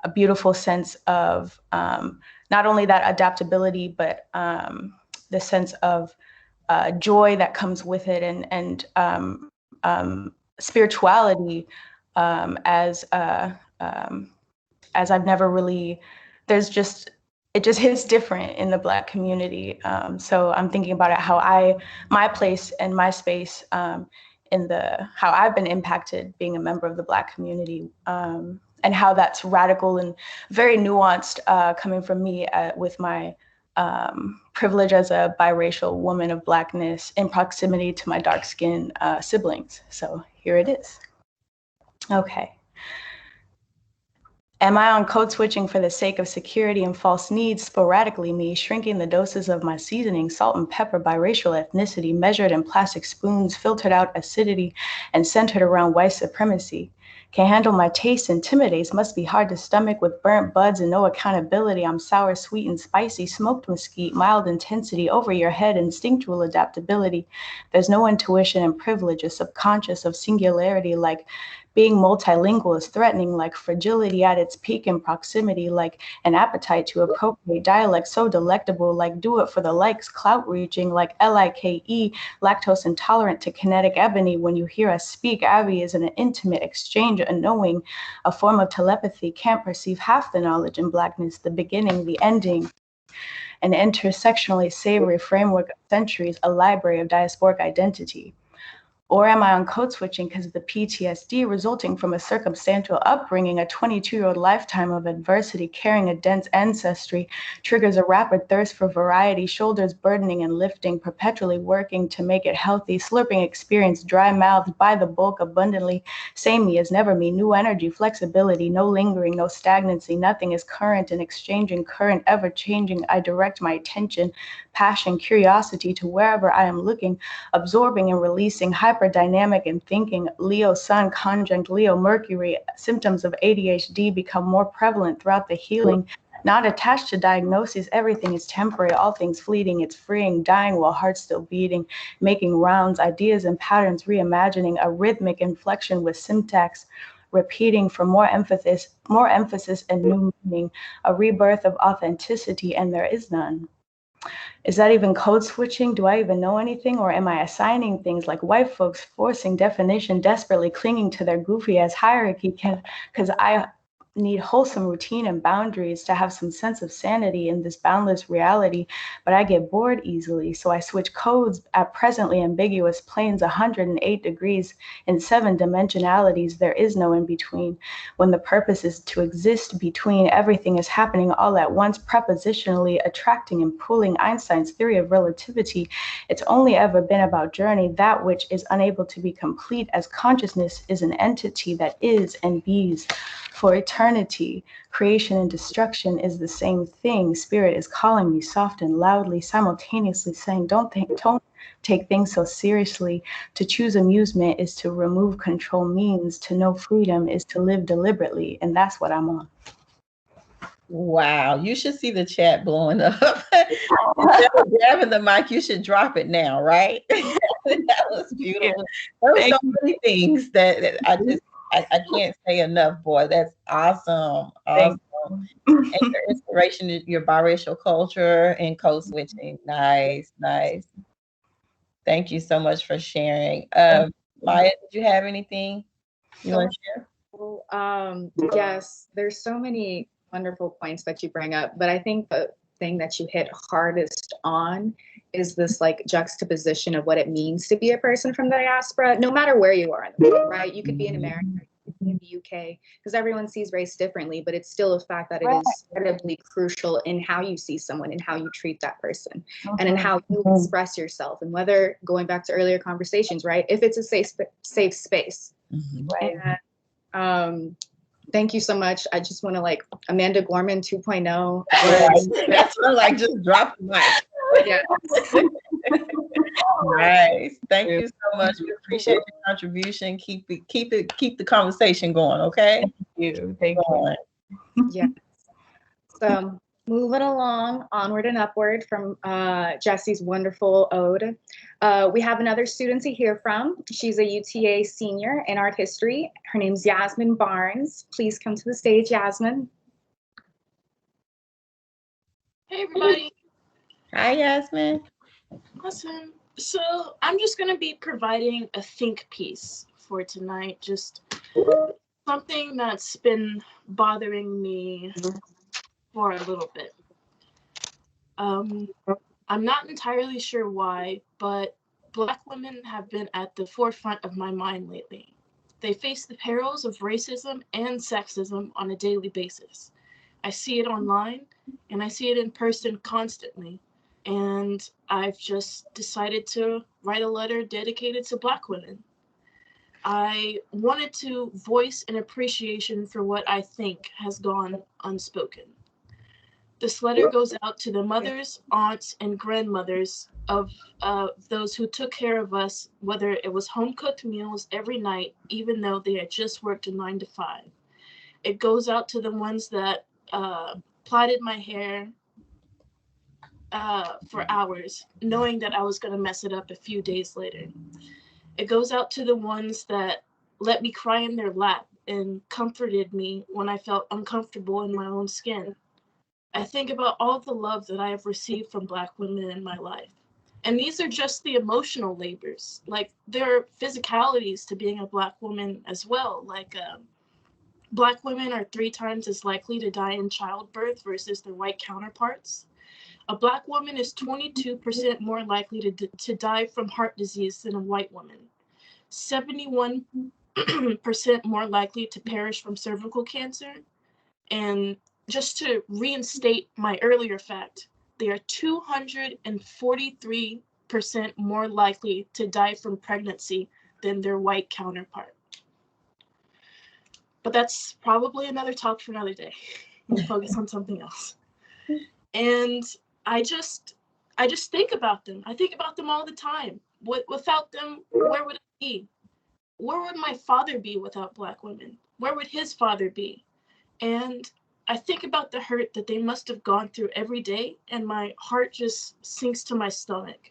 G: a beautiful sense of not only that adaptability, but the sense of joy that comes with it, and spirituality, as I've never really, it just hits different in the Black community. So I'm thinking about it, how my place and my space how I've been impacted being a member of the Black community, and how that's radical and very nuanced, coming from me with my privilege as a biracial woman of Blackness in proximity to my dark-skinned siblings. So here it is. Okay. Am I on code switching for the sake of security and false needs, sporadically me, shrinking the doses of my seasoning, salt and pepper by racial ethnicity, measured in plastic spoons, filtered out acidity, and centered around white supremacy? Can't handle my taste, intimidates, must be hard to stomach with burnt buds and no accountability. I'm sour, sweet, and spicy, smoked mesquite, mild intensity, over your head, instinctual adaptability. There's no intuition and privilege, a subconscious of singularity, like being multilingual is threatening, like fragility at its peak in proximity, like an appetite to appropriate dialect so delectable, like do it for the likes, clout reaching, like LIKE, lactose intolerant to kinetic ebony. When you hear us speak, Abby is an intimate exchange, a knowing, a form of telepathy, can't perceive half the knowledge in Blackness, the beginning, the ending, an intersectionally savory framework of centuries, a library of diasporic identity. Or am I on code switching because of the PTSD resulting from a circumstantial upbringing, a 22-year-old lifetime of adversity, carrying a dense ancestry, triggers a rapid thirst for variety, shoulders burdening and lifting, perpetually working to make it healthy, slurping experience, dry mouthed by the bulk abundantly, same me as never me, new energy, flexibility, no lingering, no stagnancy, nothing is current and exchanging current, ever changing. I direct my attention, passion, curiosity to wherever I am looking, absorbing and releasing, hyperdynamic and thinking, Leo Sun, conjunct Leo Mercury, symptoms of ADHD become more prevalent throughout the healing, not attached to diagnoses, everything is temporary, all things fleeting, it's freeing, dying while heart's still beating, making rounds, ideas and patterns, reimagining, a rhythmic inflection with syntax, repeating for more emphasis and new meaning, a rebirth of authenticity, and there is none. Is that even code switching? Do I even know anything? Or am I assigning things like white folks forcing definition, desperately clinging to their goofy ass hierarchy because need wholesome routine and boundaries to have some sense of sanity in this boundless reality, but I get bored easily, so I switch codes at presently ambiguous planes 108 degrees in 7 dimensionalities. There is no in between. When the purpose is to exist between, everything is happening all at once, prepositionally attracting and pulling. Einstein's theory of relativity, it's only ever been about journey, that which is unable to be complete, as consciousness is an entity that is and bees. For eternity, creation and destruction is the same thing. Spirit is calling me soft and loudly, simultaneously saying, don't take things so seriously. To choose amusement is to remove control means. To know freedom is to live deliberately. And that's what I'm on.
A: Wow, you should see the chat blowing up. Instead of grabbing the mic, you should drop it now, right? That was beautiful. There were so many things that I can't say enough, boy. That's awesome. Awesome. And your inspiration is your biracial culture and code switching. Nice, nice. Thank you so much for sharing. Maya, did you have anything you want to share?
B: Yes, there's so many wonderful points that you bring up, but I think the thing that you hit hardest on is this like juxtaposition of what it means to be a person from the diaspora, no matter where you are in the world, right? You could be in America, you could be in the UK, because everyone sees race differently, but it's still a fact that it is incredibly crucial in how you see someone and how you treat that person and in how you express yourself. And whether, going back to earlier conversations, right, if it's a safe space.
A: Right.
B: And thank you so much. I just want to like Amanda Gorman 2.0.
A: That's what I like, just drop the mic.
B: Yeah.
A: Nice. Thank you so much. We appreciate your contribution. Keep the conversation going, okay?
G: Thank you.
B: Yeah. So moving along, onward and upward from Jesse's wonderful ode. We have another student to hear from. She's a UTA senior in art history. Her name's Yasmin Barnes. Please come to the stage, Yasmin.
H: Hey, everybody.
A: Hi, Yasmin.
H: Awesome. So I'm just going to be providing a think piece for tonight, just something that's been bothering me for a little bit. I'm not entirely sure why, but Black women have been at the forefront of my mind lately. They face the perils of racism and sexism on a daily basis. I see it online and I see it in person constantly. And I've just decided to write a letter dedicated to Black women. I wanted to voice an appreciation for what I think has gone unspoken. This letter goes out to the mothers, aunts, and grandmothers of those who took care of us, whether it was home-cooked meals every night, even though they had just worked a 9 to 5. It goes out to the ones that plaited my hair for hours, knowing that I was going to mess it up a few days later. It goes out to the ones that let me cry in their lap and comforted me when I felt uncomfortable in my own skin. I think about all the love that I have received from Black women in my life. And these are just the emotional labors. Like, there are physicalities to being a Black woman as well. Like, Black women are 3 times as likely to die in childbirth versus their white counterparts. A Black woman is 22% more likely to die from heart disease than a white woman. 71% more likely to perish from cervical cancer. And just to reinstate my earlier fact, they are 243% more likely to die from pregnancy than their white counterpart. But that's probably another talk for another day. We'll focus on something else. And I just think about them. I think about them all the time. Without them, where would I be? Where would my father be without Black women? Where would his father be? And I think about the hurt that they must have gone through every day, and my heart just sinks to my stomach.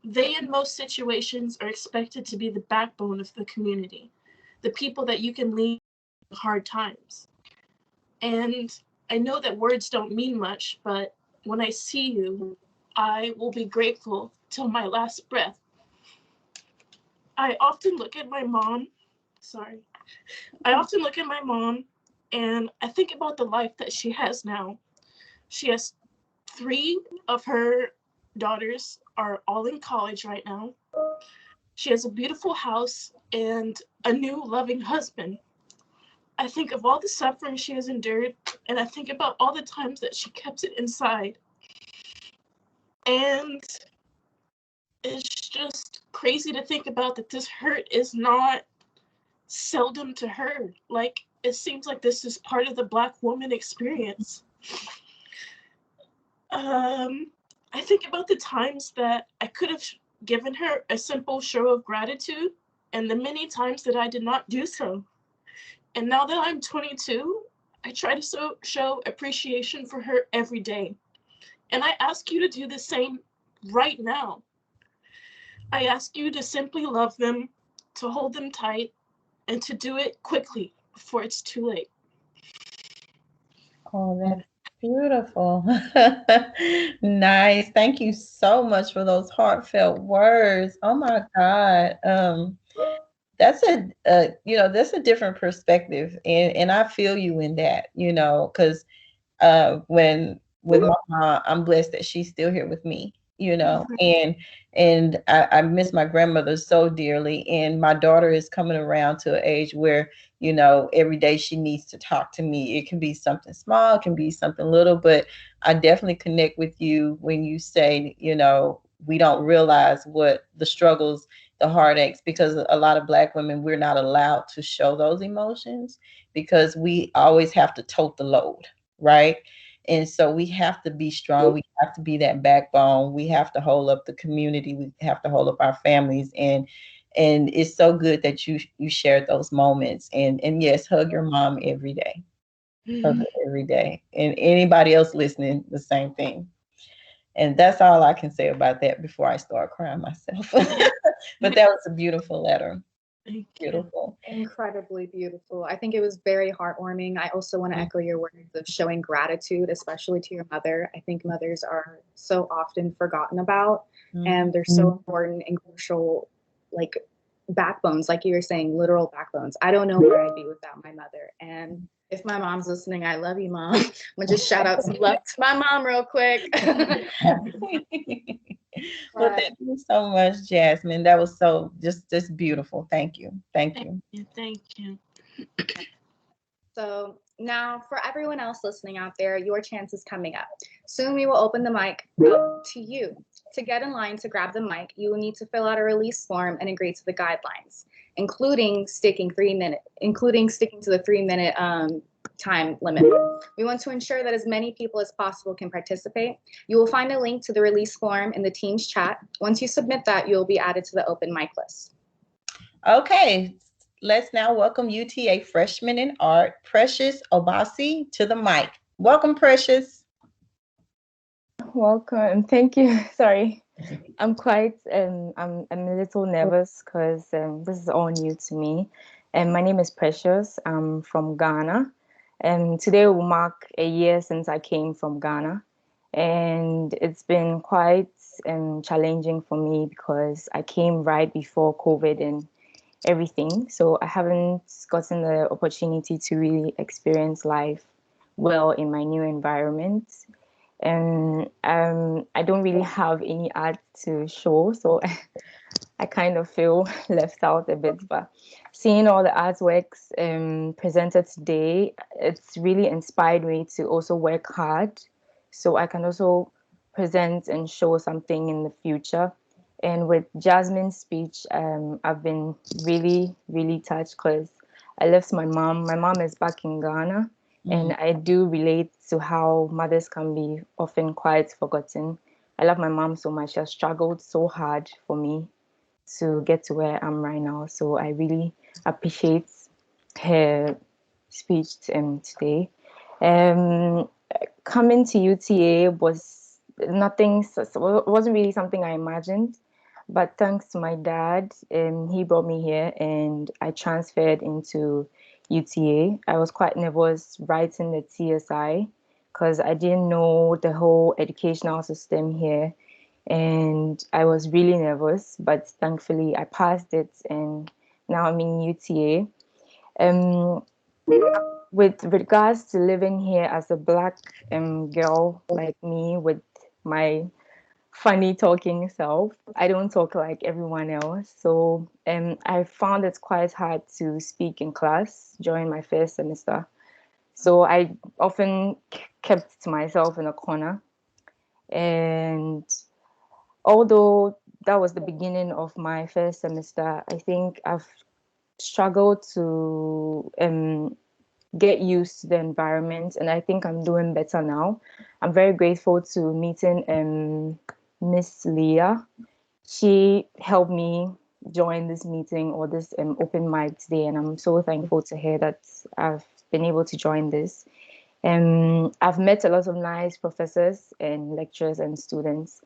H: They, in most situations, are expected to be the backbone of the community, the people that you can lean on in hard times. And I know that words don't mean much, but when I see you, I will be grateful till my last breath. I often look at my mom And I think about the life that she has now. She has 3 of her daughters are all in college right now. She has a beautiful house and a new loving husband. I think of all the suffering she has endured, and I think about all the times that she kept it inside. And it's just crazy to think about that this hurt is not seldom to her. Like, it seems like this is part of the Black woman experience. I think about the times that I could have given her a simple show of gratitude and the many times that I did not do so. And now that I'm 22, I try to show appreciation for her every day. And I ask you to do the same right now. I ask you to simply love them, to hold them tight, and to do it quickly before it's too late.
A: Oh, that's beautiful. Nice. Thank you so much for those heartfelt words. Oh my God. That's that's a different perspective, and I feel you in that, because when with my mom, I'm blessed that she's still here with me, and I miss my grandmother so dearly, and my daughter is coming around to an age where, every day she needs to talk to me. It can be something small, it can be something little, but I definitely connect with you when you say, we don't realize what the struggles, the heartaches, because a lot of Black women, we're not allowed to show those emotions because we always have to tote the load, right? And so we have to be strong. We have to be that backbone. We have to hold up the community. We have to hold up our families. And it's so good that you shared those moments. And yes, hug your mom every day. Hug her every day. And anybody else listening, the same thing. And that's all I can say about that before I start crying myself. But that was a beautiful letter. Beautiful.
B: Incredibly beautiful. I think it was very heartwarming. I also want to echo your words of showing gratitude, especially to your mother. I think mothers are so often forgotten about, and they're so important and crucial, like backbones, like you were saying, literal backbones. I don't know where I'd be without my mother. And if my mom's listening, I love you, Mom. I'm gonna just shout out some love to my mom real quick.
A: Well, thank you so much, Jasmine. That was so just beautiful. Thank you. Thank you.
H: Thank you.
B: So now for everyone else listening out there, your chance is coming up. Soon we will open the mic up to you. To get in line to grab the mic, you will need to fill out a release form and agree to the guidelines, including sticking to the 3-minute time limit. We want to ensure that as many people as possible can participate. You will find a link to the release form in the team's chat. Once you submit that, you will be added to the open mic list.
A: Okay, let's now welcome UTA freshman in art, Precious Obasi, to the mic. Welcome, Precious.
I: Welcome. Thank you. Sorry. I'm I'm a little nervous because this is all new to me. And my name is Precious. I'm from Ghana. And today will mark a year since I came from Ghana. And it's been quite challenging for me because I came right before COVID and everything. So I haven't gotten the opportunity to really experience life well in my new environment. And I don't really have any art to show, so I kind of feel left out a bit. But seeing all the artworks presented today, it's really inspired me to also work hard, so I can also present and show something in the future. And with Jasmine's speech, I've been really, really touched because I left my mom. My mom is back in Ghana. And I do relate to how mothers can be often quite forgotten. I love my mom so much. She has struggled so hard for me to get to where I am right now. So I really appreciate her speech today. Coming to UTA wasn't really something I imagined. But thanks to my dad, he brought me here and I transferred into UTA. I was quite nervous writing the TSI because I didn't know the whole educational system here. And I was really nervous, but thankfully I passed it and now I'm in UTA. with regards to living here as a Black girl like me with my funny talking self, I don't talk like everyone else. So I found it quite hard to speak in class during my first semester. So I often kept to myself in a corner. And although that was the beginning of my first semester, I think I've struggled to get used to the environment, and I think I'm doing better now. I'm very grateful to meeting Miss Leah. She helped me join this meeting or this open mic today, and I'm so thankful to her that I've been able to join this. I've met a lot of nice professors and lecturers and students,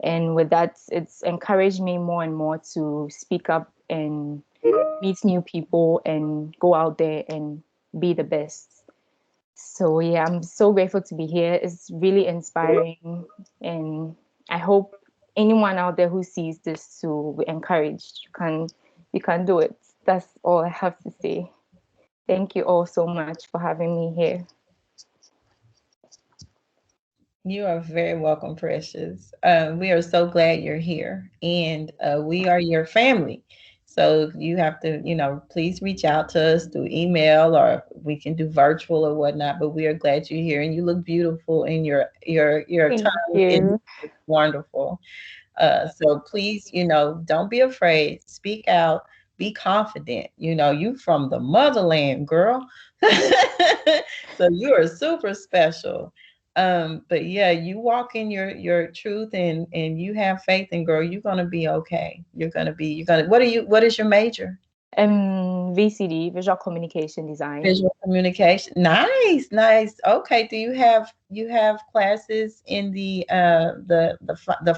I: and with that, it's encouraged me more and more to speak up and meet new people and go out there and be the best. So yeah, I'm so grateful to be here. It's really inspiring, and I hope anyone out there who sees this to be encouraged. You can do it. That's all I have to say. Thank you all so much for having me here.
A: You are very welcome, Precious. We are so glad you're here, and we are your family. So you have to, please reach out to us through email, or we can do virtual or whatnot. But we are glad you're here, and you look beautiful, and your
I: Thank
A: tongue
I: you.
A: is wonderful. So please, don't be afraid. Speak out. Be confident. You from the motherland, girl. So you are super special. But yeah, you walk in your truth, and you have faith, and girl, you're gonna be okay. What is your major?
I: VCD, Visual Communication Design.
A: Visual communication. Nice, nice. Okay. Do you have classes in the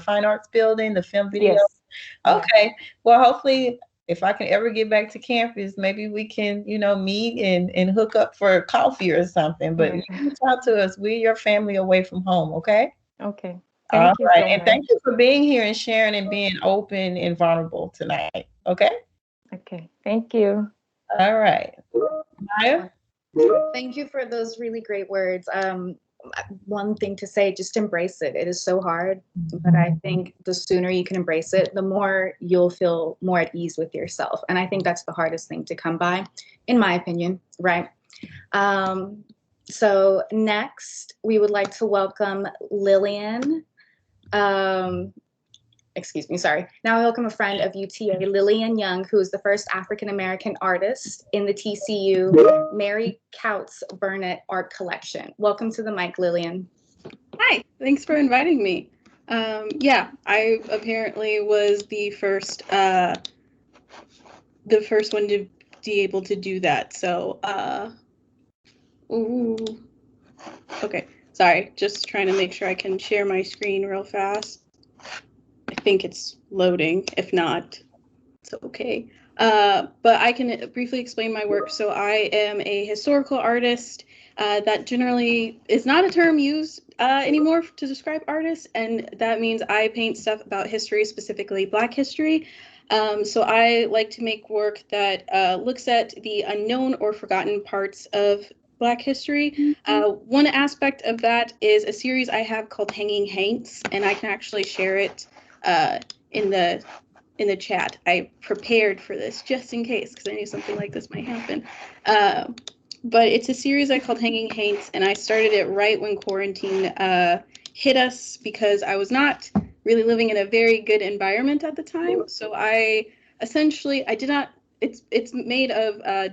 A: fine arts building, the film video?
I: Yes.
A: Okay. Well, hopefully, if I can ever get back to campus, maybe we can, meet and hook up for coffee or something. But
I: Yeah.
A: reach out to us. We're your family away from home. Okay.
I: Okay.
A: All
I: Thank you
A: right.
I: so
A: And
I: much.
A: thank you for being here and sharing and being open and vulnerable tonight. Okay.
I: Okay. Thank you.
A: All right. Maya?
B: Thank you for those really great words. One thing to say, just embrace it. It is so hard, but I think the sooner you can embrace it, the more you'll feel more at ease with yourself. And I think that's the hardest thing to come by, in my opinion, right? So next, we would like to welcome Lillian. Excuse me, sorry. Now I welcome a friend of UTA, Lillian Young, who is the first African-American artist in the TCU Mary Couts Burnett Art Collection. Welcome to the mic, Lillian.
J: Hi, thanks for inviting me. Yeah, I apparently was the first one to be able to do that. So, ooh, okay, sorry, just trying to make sure I can share my screen real fast. I think it's loading. If not, it's okay. But I can briefly explain my work. So I am a historical artist. That generally is not a term used anymore to describe artists, and that means I paint stuff about history, specifically Black history. So I like to make work that looks at the unknown or forgotten parts of Black history. One aspect of that is a series I have called Hanging Haints, and I can actually share it in the chat. I prepared for this just in case, because I knew something like this might happen. But it's a series I called Hanging Haints, and I started it right when quarantine hit us, because I was not really living in a very good environment at the time. So I did not, it's made of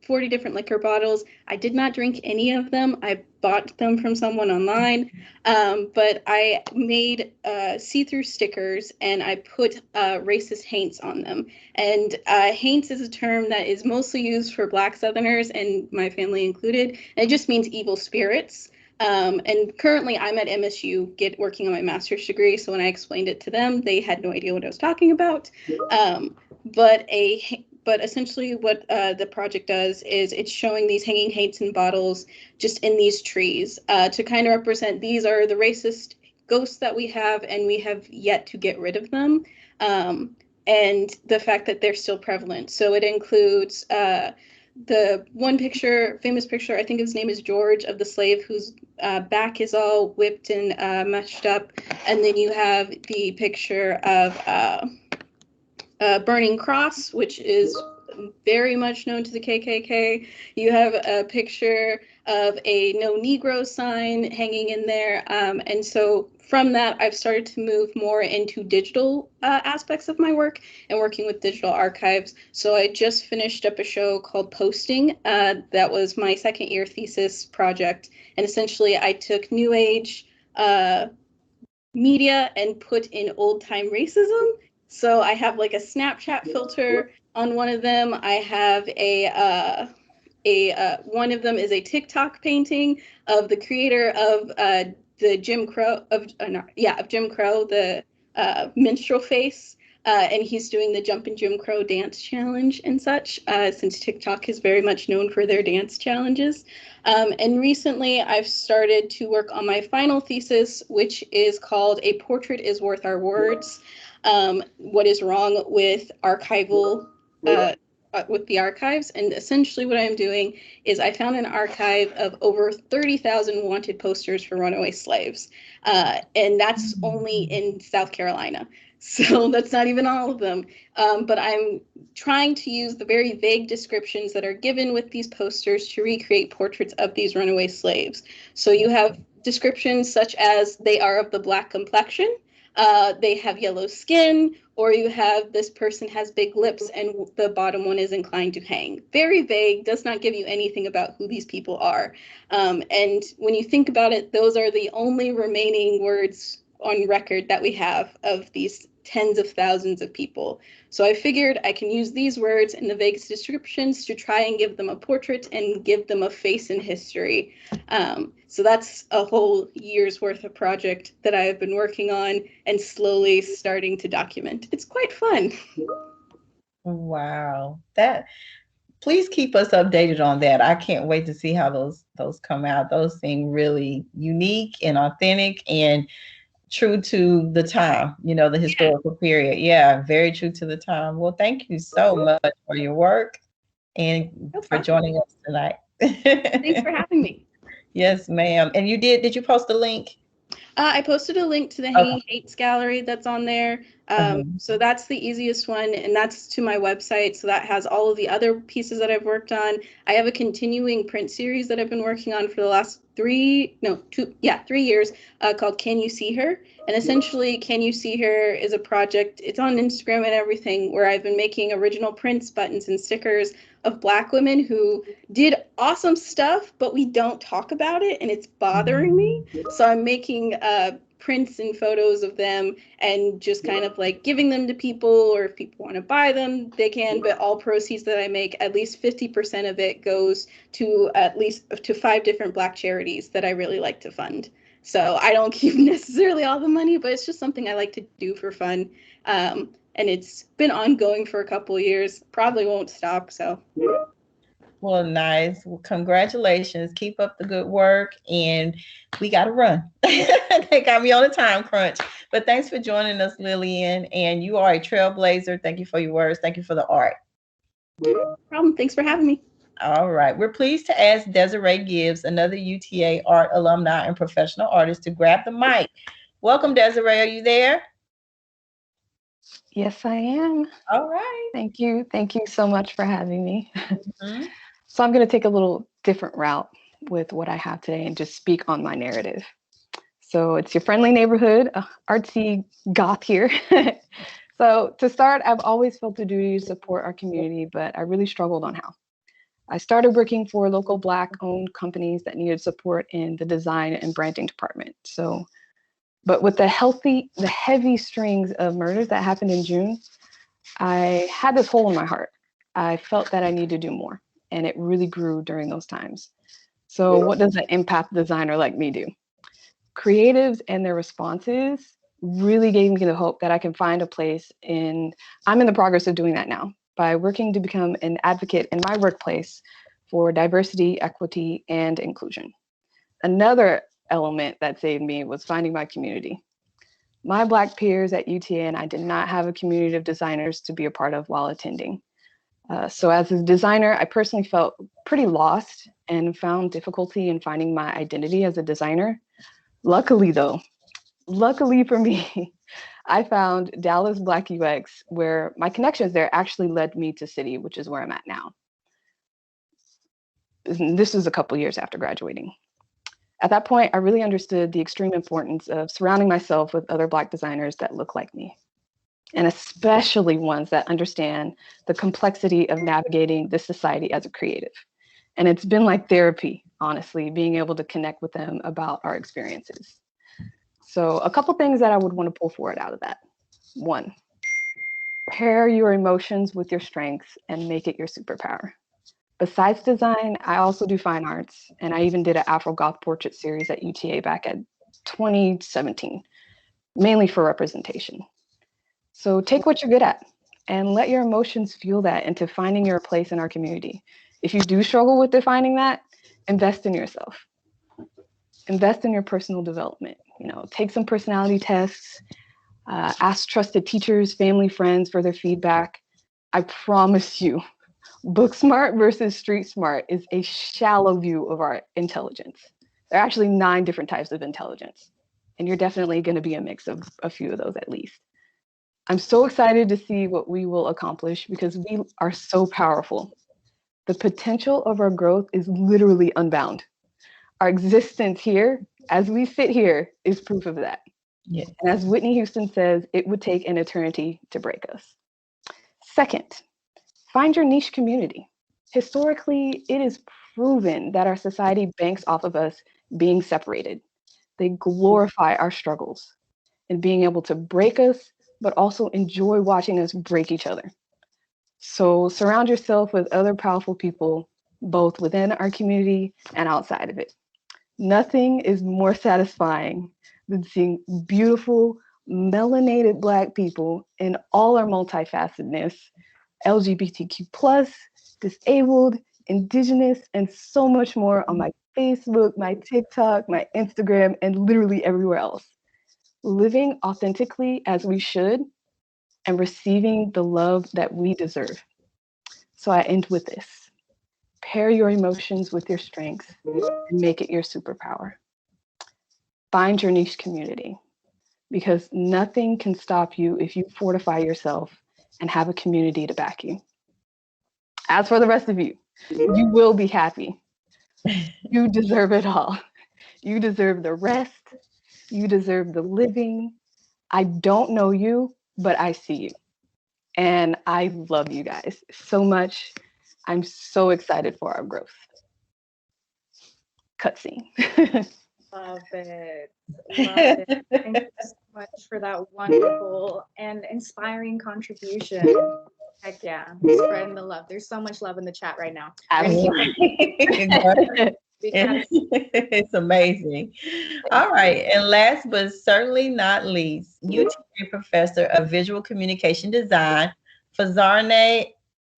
J: 40 different liquor bottles. I did not drink any of them. I bought them from someone online, but I made see-through stickers, and I put racist haints on them. And haints is a term that is mostly used for Black Southerners, and my family included. And it just means evil spirits. And currently I'm at MSU working on my master's degree. So when I explained it to them, they had no idea what I was talking about. But essentially what the project does is it's showing these hanging haints in bottles just in these trees to kind of represent these are the racist ghosts that we have, and we have yet to get rid of them. And the fact that they're still prevalent. So it includes the one picture, famous picture, I think his name is George, of the slave whose back is all whipped and meshed up. And then you have the picture of Burning Cross, which is very much known to the KKK. You have a picture of a No Negro sign hanging in there. And so from that, I've started to move more into digital aspects of my work and working with digital archives. So I just finished up a show called Posting. That was my second year thesis project. And essentially, I took New Age media and put in old time racism. So I have like a Snapchat filter on one of them. I have one of them is a TikTok painting of the creator of the Jim Crow of Jim Crow, the minstrel face. And he's doing the Jumpin' Jim Crow dance challenge and such, since TikTok is very much known for their dance challenges. And recently I've started to work on my final thesis, which is called A Portrait is Worth Our Words. What is wrong with archival, with the archives. And essentially what I'm doing is I found an archive of over 30,000 wanted posters for runaway slaves. And that's only in South Carolina. So that's not even all of them. But I'm trying to use the very vague descriptions that are given with these posters to recreate portraits of these runaway slaves. So you have descriptions such as they are of the Black complexion, they have yellow skin, or you have this person has big lips and the bottom one is inclined to hang. Very vague, does not give you anything about who these people are. And when you think about it, those are the only remaining words on record that we have of these tens of thousands of people. So I figured I can use these words and the vague descriptions to try and give them a portrait and give them a face in history. So that's a whole year's worth of project that I have been working on and slowly starting to document. It's quite fun.
A: Wow. Please keep us updated on that. I can't wait to see how those come out. Those seem really unique and authentic and true to the time, the historical period. Yeah, very true to the time. Well, thank you so much for your work and for joining us tonight.
J: Thanks for having me.
A: Yes, ma'am. And did you post a link?
J: I posted a link to the Hanging Hates gallery that's on there. So that's the easiest one, and that's to my website. So that has all of the other pieces that I've worked on. I have a continuing print series that I've been working on for the last 3 years called Can You See Her? And essentially, Can You See Her is a project, it's on Instagram and everything, where I've been making original prints, buttons, and stickers of Black women who did awesome stuff, but we don't talk about it, and it's bothering me. So I'm making prints and photos of them and just kind of like giving them to people, or if people want to buy them, they can, but all proceeds that I make, at least 50% of it goes to at least to 5 different Black charities that I really like to fund. So I don't keep necessarily all the money, but it's just something I like to do for fun. And it's been ongoing for a couple of years, probably won't stop, so.
A: Well, nice. Well, congratulations. Keep up the good work. And we got to run. They got me on a time crunch. But thanks for joining us, Lillian. And you are a trailblazer. Thank you for your words. Thank you for the art.
J: No problem. Thanks for having me.
A: All right. We're pleased to ask Desiree Gibbs, another UTA art alumni and professional artist, to grab the mic. Welcome, Desiree. Are you there?
K: Yes, I am.
A: All right.
K: Thank you. Thank you so much for having me.
A: Mm-hmm.
K: So I'm going to take a little different route with what I have today and just speak on my narrative. So it's your friendly neighborhood, artsy goth here. So to start, I've always felt the duty to support our community, but I really struggled on how. I started working for local Black-owned companies that needed support in the design and branding department. But with the heavy strings of murders that happened in June, I had this hole in my heart. I felt that I needed to do more, and it really grew during those times. So what does an empath designer like me do? Creatives and their responses really gave me the hope that I can find a place I'm in the progress of doing that now by working to become an advocate in my workplace for diversity, equity, and inclusion. Another element that saved me was finding my community. My Black peers at UTA and I did not have a community of designers to be a part of while attending. So as a designer, I personally felt pretty lost and found difficulty in finding my identity as a designer. Luckily though, luckily for me, I found Dallas Black UX, where my connections there actually led me to City, which is where I'm at now. This was a couple years after graduating. At that point, I really understood the extreme importance of surrounding myself with other Black designers that look like me, and especially ones that understand the complexity of navigating this society as a creative. And it's been like therapy, honestly, being able to connect with them about our experiences. So a couple things that I would want to pull forward out of that. One, pair your emotions with your strengths and make it your superpower. Besides design, I also do fine arts, and I even did an Afro-Goth portrait series at UTA back at 2017, mainly for representation. So take what you're good at and let your emotions fuel that into finding your place in our community. If you do struggle with defining that, invest in yourself. Invest in your personal development. You know, take some personality tests, ask trusted teachers, family, friends for their feedback. I promise you, book smart versus street smart is a shallow view of our intelligence. There are actually 9 different types of intelligence, and you're definitely going to be a mix of a few of those at least. I'm so excited to see what we will accomplish because we are so powerful. The potential of our growth is literally unbound. Our existence here, as we sit here, is proof of that.
A: Yes.
K: And as Whitney Houston says, it would take an eternity to break us. Second, find your niche community. Historically, it is proven that our society banks off of us being separated. They glorify our struggles and being able to break us, but also enjoy watching us break each other. So surround yourself with other powerful people, both within our community and outside of it. Nothing is more satisfying than seeing beautiful, melanated Black people in all our multifacetedness, LGBTQ+, disabled, Indigenous, and so much more on my Facebook, my TikTok, my Instagram, and literally everywhere else. Living authentically as we should and receiving the love that we deserve. So I end with this. Pair your emotions with your strengths and make it your superpower. Find your niche community because nothing can stop you if you fortify yourself and have a community to back you. As for the rest of you, you will be happy. You deserve it all. You deserve the rest. You deserve the living. I don't know you, but I see you. And I love you guys so much. I'm so excited for our growth. Cutscene.
B: Love it. Love it. Thank you so much for that wonderful and inspiring contribution. Heck yeah. Spreading the love. There's so much love in the chat right now.
A: It's amazing. All right. And last but certainly not least, UTA professor of visual communication design, Fazarne.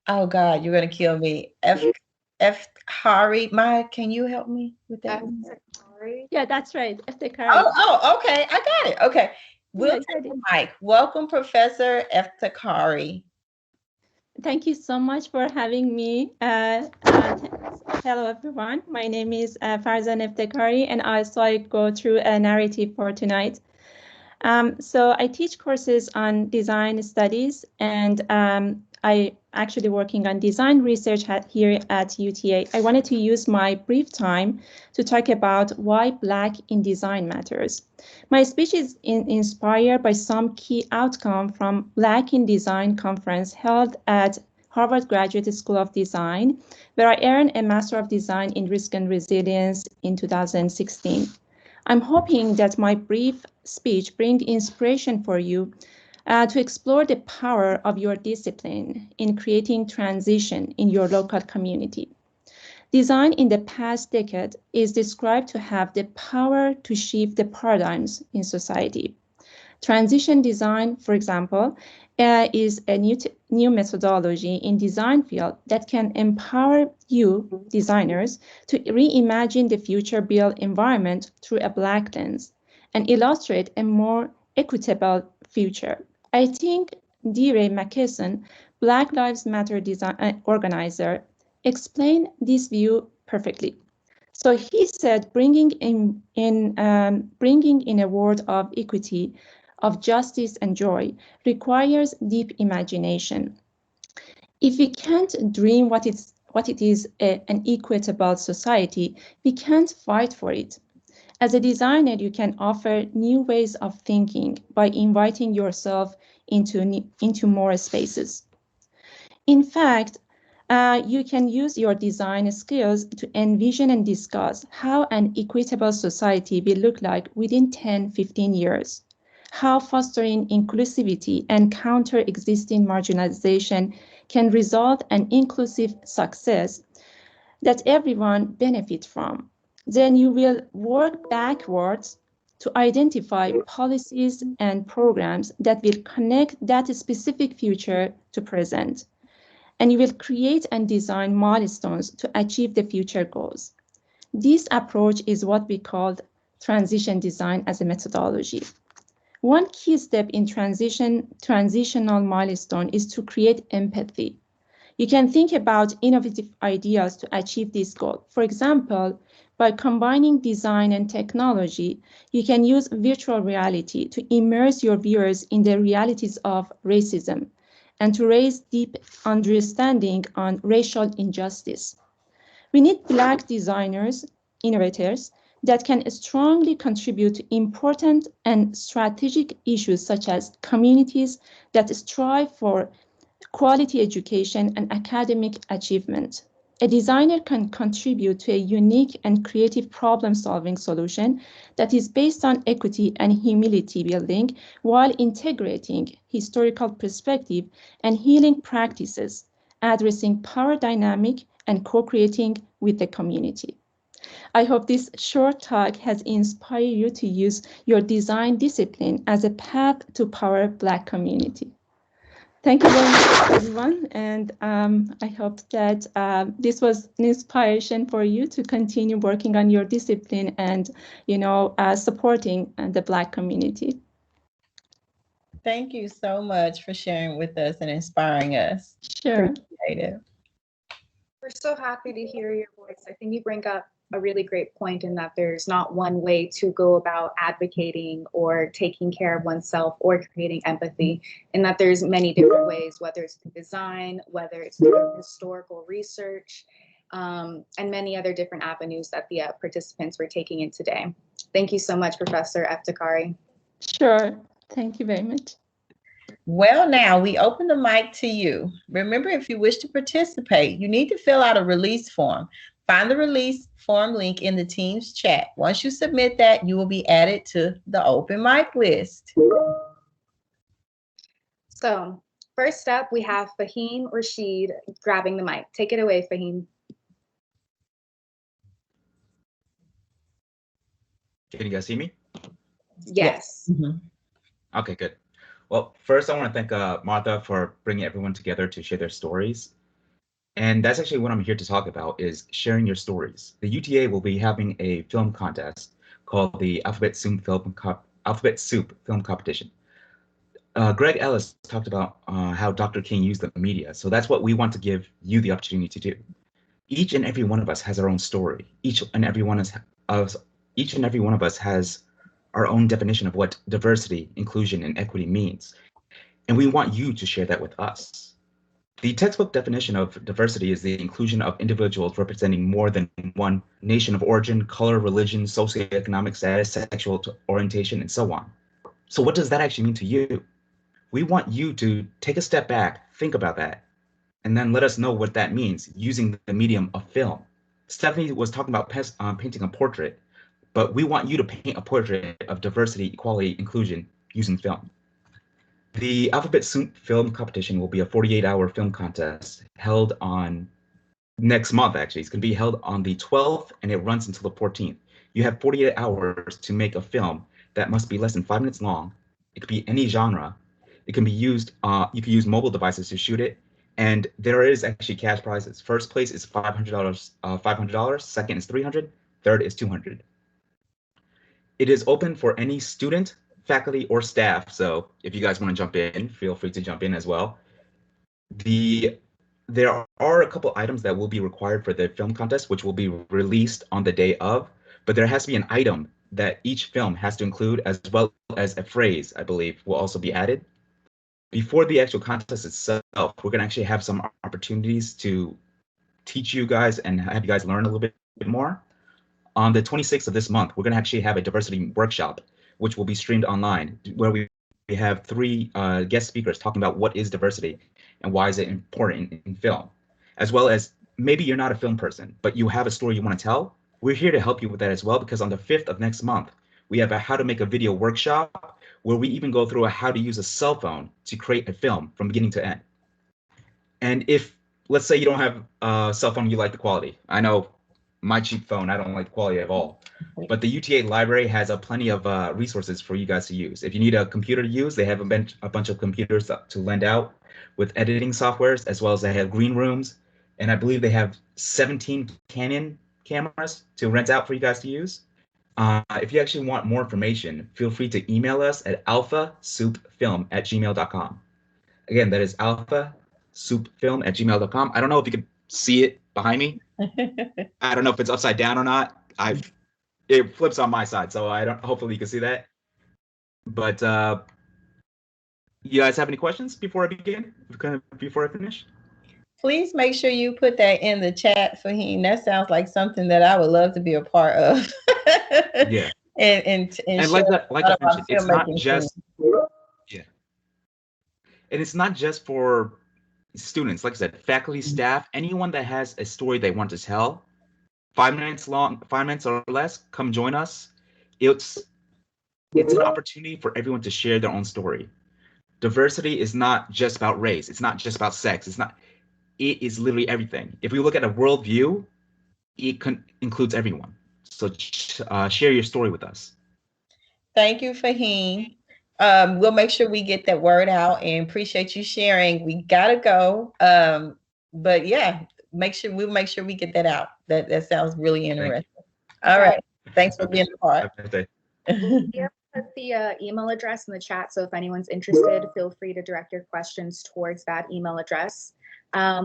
A: Oh God, you're gonna kill me. F Hari. Maya, can you help me with that?
L: Yeah, that's right. Eftekari.
A: Oh, okay. I got it. Okay. We'll take the mic. Welcome, Professor Eftekari.
L: Thank you so much for having me. Hello, everyone. My name is Farzan Eftekari, and I go through a narrative for tonight. So I teach courses on design studies, and I actually working on design research here at UTA. I wanted to use my brief time to talk about why Black in design matters. My speech is inspired by some key outcome from Black in Design conference held at Harvard Graduate School of Design, where I earned a Master of Design in Risk and Resilience in 2016. I'm hoping that my brief speech brings inspiration for you to explore the power of your discipline in creating transition in your local community. Design in the past decade is described to have the power to shift the paradigms in society. Transition design, for example, is a new methodology in design field that can empower you, designers, to reimagine the future built environment through a Black lens and illustrate a more equitable future. I think DeRay McKesson, Black Lives Matter organizer, explained this view perfectly. So he said, bringing in a world of equity, of justice and joy requires deep imagination. If we can't dream what it is an equitable society, we can't fight for it. As a designer, you can offer new ways of thinking by inviting yourself into more spaces. In fact, you can use your design skills to envision and discuss how an equitable society will look like within 10, 15 years, how fostering inclusivity and counter existing marginalization can result in inclusive success that everyone benefits from. Then you will work backwards to identify policies and programs that will connect that specific future to present. And you will create and design milestones to achieve the future goals. This approach is what we call transition design as a methodology. One key step in transitional milestone is to create empathy. You can think about innovative ideas to achieve this goal. For example, by combining design and technology, you can use virtual reality to immerse your viewers in the realities of racism and to raise deep understanding on racial injustice. We need Black designers, innovators, that can strongly contribute to important and strategic issues such as communities that strive for quality education and academic achievement. A designer can contribute to a unique and creative problem-solving solution that is based on equity and humility building while integrating historical perspective and healing practices, addressing power dynamic and co-creating with the community. I hope this short talk has inspired you to use your design discipline as a path to power Black community. Thank you very much, everyone, and I hope that this was an inspiration for you to continue working on your discipline and, supporting the Black community.
A: Thank you so much for sharing with us and inspiring us.
L: Sure.
A: Appreciate it.
B: We're so happy to hear your voice. I think you bring up a really great point in that there's not one way to go about advocating or taking care of oneself or creating empathy, and that there's many different ways, whether it's through design, whether it's through historical research, and many other different avenues that the participants were taking in today. Thank you so much, Professor Eftekari.
L: Sure. Thank you very much.
A: Well, now we open the mic to you. Remember, if you wish to participate, you need to fill out a release form. Find the release form link in the team's chat. Once you submit that, you will be added to the open mic list.
B: So first up, we have Fahim Rashid grabbing the mic. Take it away, Fahim.
M: Can you guys see me?
B: Yes.
M: Okay, good. Well, first I want to thank Martha for bringing everyone together to share their stories. And that's actually what I'm here to talk about, is sharing your stories. The UTA will be having a film contest called the Alphabet Soup Film Competition. Greg Ellis talked about how Dr. King used the media. So that's what we want to give you the opportunity to do. Each and every one of us has our own story. Each and every one of us has our own definition of what diversity, inclusion, and equity means. And we want you to share that with us. The textbook definition of diversity is the inclusion of individuals representing more than one nation of origin, color, religion, socioeconomic status, sexual orientation, and so on. So what does that actually mean to you? We want you to take a step back, think about that, and then let us know what that means using the medium of film. Stephanie was talking about painting a portrait, but we want you to paint a portrait of diversity, equality, inclusion using film. The Alphabet Soup Film Competition will be a 48-hour film contest held on next month, actually. It's going to be held on the 12th, and it runs until the 14th. You have 48 hours to make a film that must be less than 5 minutes long. It could be any genre. It can be used, you can use mobile devices to shoot it, and there is actually cash prizes. First place is $500, second is $300, third is $200. It is open for any student, faculty or staff, so if you guys want to jump in, feel free to jump in as well. There are a couple items that will be required for the film contest, which will be released on the day of, but there has to be an item that each film has to include, as well as a phrase, I believe, will also be added. Before the actual contest itself, we're going to actually have some opportunities to teach you guys and have you guys learn a little bit more. On the 26th of this month, we're going to actually have a diversity workshop, which will be streamed online, where we have 3 guest speakers talking about what is diversity and why is it important in film, as well as maybe you're not a film person, but you have a story you want to tell. We're here to help you with that as well, because on the 5th of next month, we have a how to make a video workshop, where we even go through a how to use a cell phone to create a film from beginning to end. And if, let's say you don't have a cell phone, you like the quality. I know my cheap phone, I don't like the quality at all. But the UTA library has plenty of resources for you guys to use. If you need a computer to use, they have a bunch of computers to lend out with editing softwares, as well as they have green rooms. And I believe they have 17 Canon cameras to rent out for you guys to use. If you actually want more information, feel free to email us at alphasoupfilm@gmail.com. Again, that is alphasoupfilm@gmail.com. I don't know if you can see it behind me. I don't know if it's upside down or not. It flips on my side, so hopefully you can see that. But you guys have any questions before I begin? Before I finish?
A: Please make sure you put that in the chat, Fahim. That sounds like something that I would love to be a part of.
M: Yeah.
A: And
M: like I mentioned, it's not just and it's not just for students. Like I said, faculty, staff, anyone that has a story they want to tell, 5 minutes long, 5 minutes or less, come join us. It's an opportunity for everyone to share their own story. Diversity is not just about race. It's not just about sex. It is literally everything. If we look at a worldview, it includes everyone. So share your story with us.
A: Thank you, Fahim. We'll make sure we get that word out, and appreciate you sharing. We gotta go. But yeah, we'll make sure we get that out. That sounds really interesting. All right. Thanks for being a part.
B: Put the email address in the chat, so if anyone's interested, feel free to direct your questions towards that email address.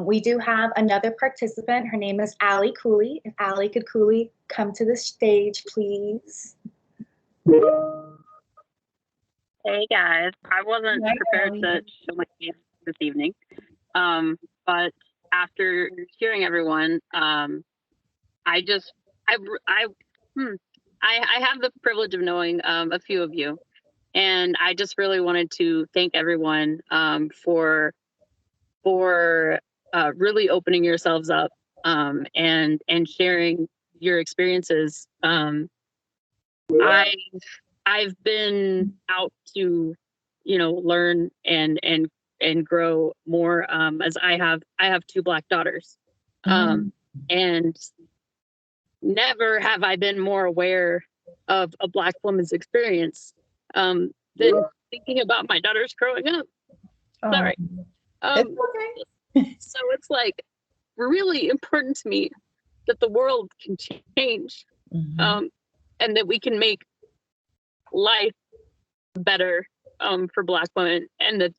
B: We do have another participant. Her name is Allie Cooley. If Allie could coolly come to the stage, please.
N: Hey guys, I wasn't prepared to show my face this evening, but after hearing everyone, I have the privilege of knowing a few of you, and I just really wanted to thank everyone for really opening yourselves up and sharing your experiences. I've been out to, learn and grow more as I have 2 Black daughters, and never have I been more aware of a Black woman's experience than thinking about my daughters growing up. Sorry. So it's like really important to me that the world can change, and that we can make life better for Black women, and that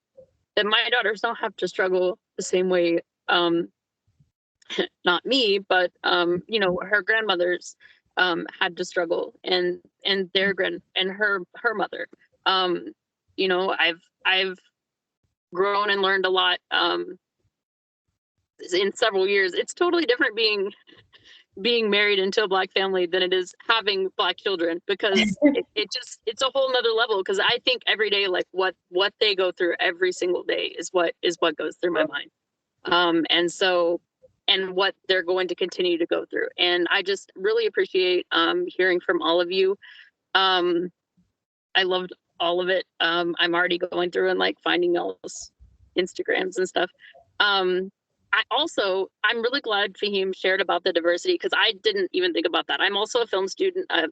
N: my daughters don't have to struggle the same way, not me, but her grandmothers had to struggle, and their and her mother. I've grown and learned a lot in several years. It's totally different being married into a Black family than it is having Black children, because it's a whole nother level. Because I think every day, like what they go through every single day is what goes through my mind, and what they're going to continue to go through. And I just really appreciate hearing from all of you. I loved all of it. I'm already going through and like finding y'all's Instagrams and stuff. I'm really glad Fahim shared about the diversity, because I didn't even think about that. I'm also a film student. I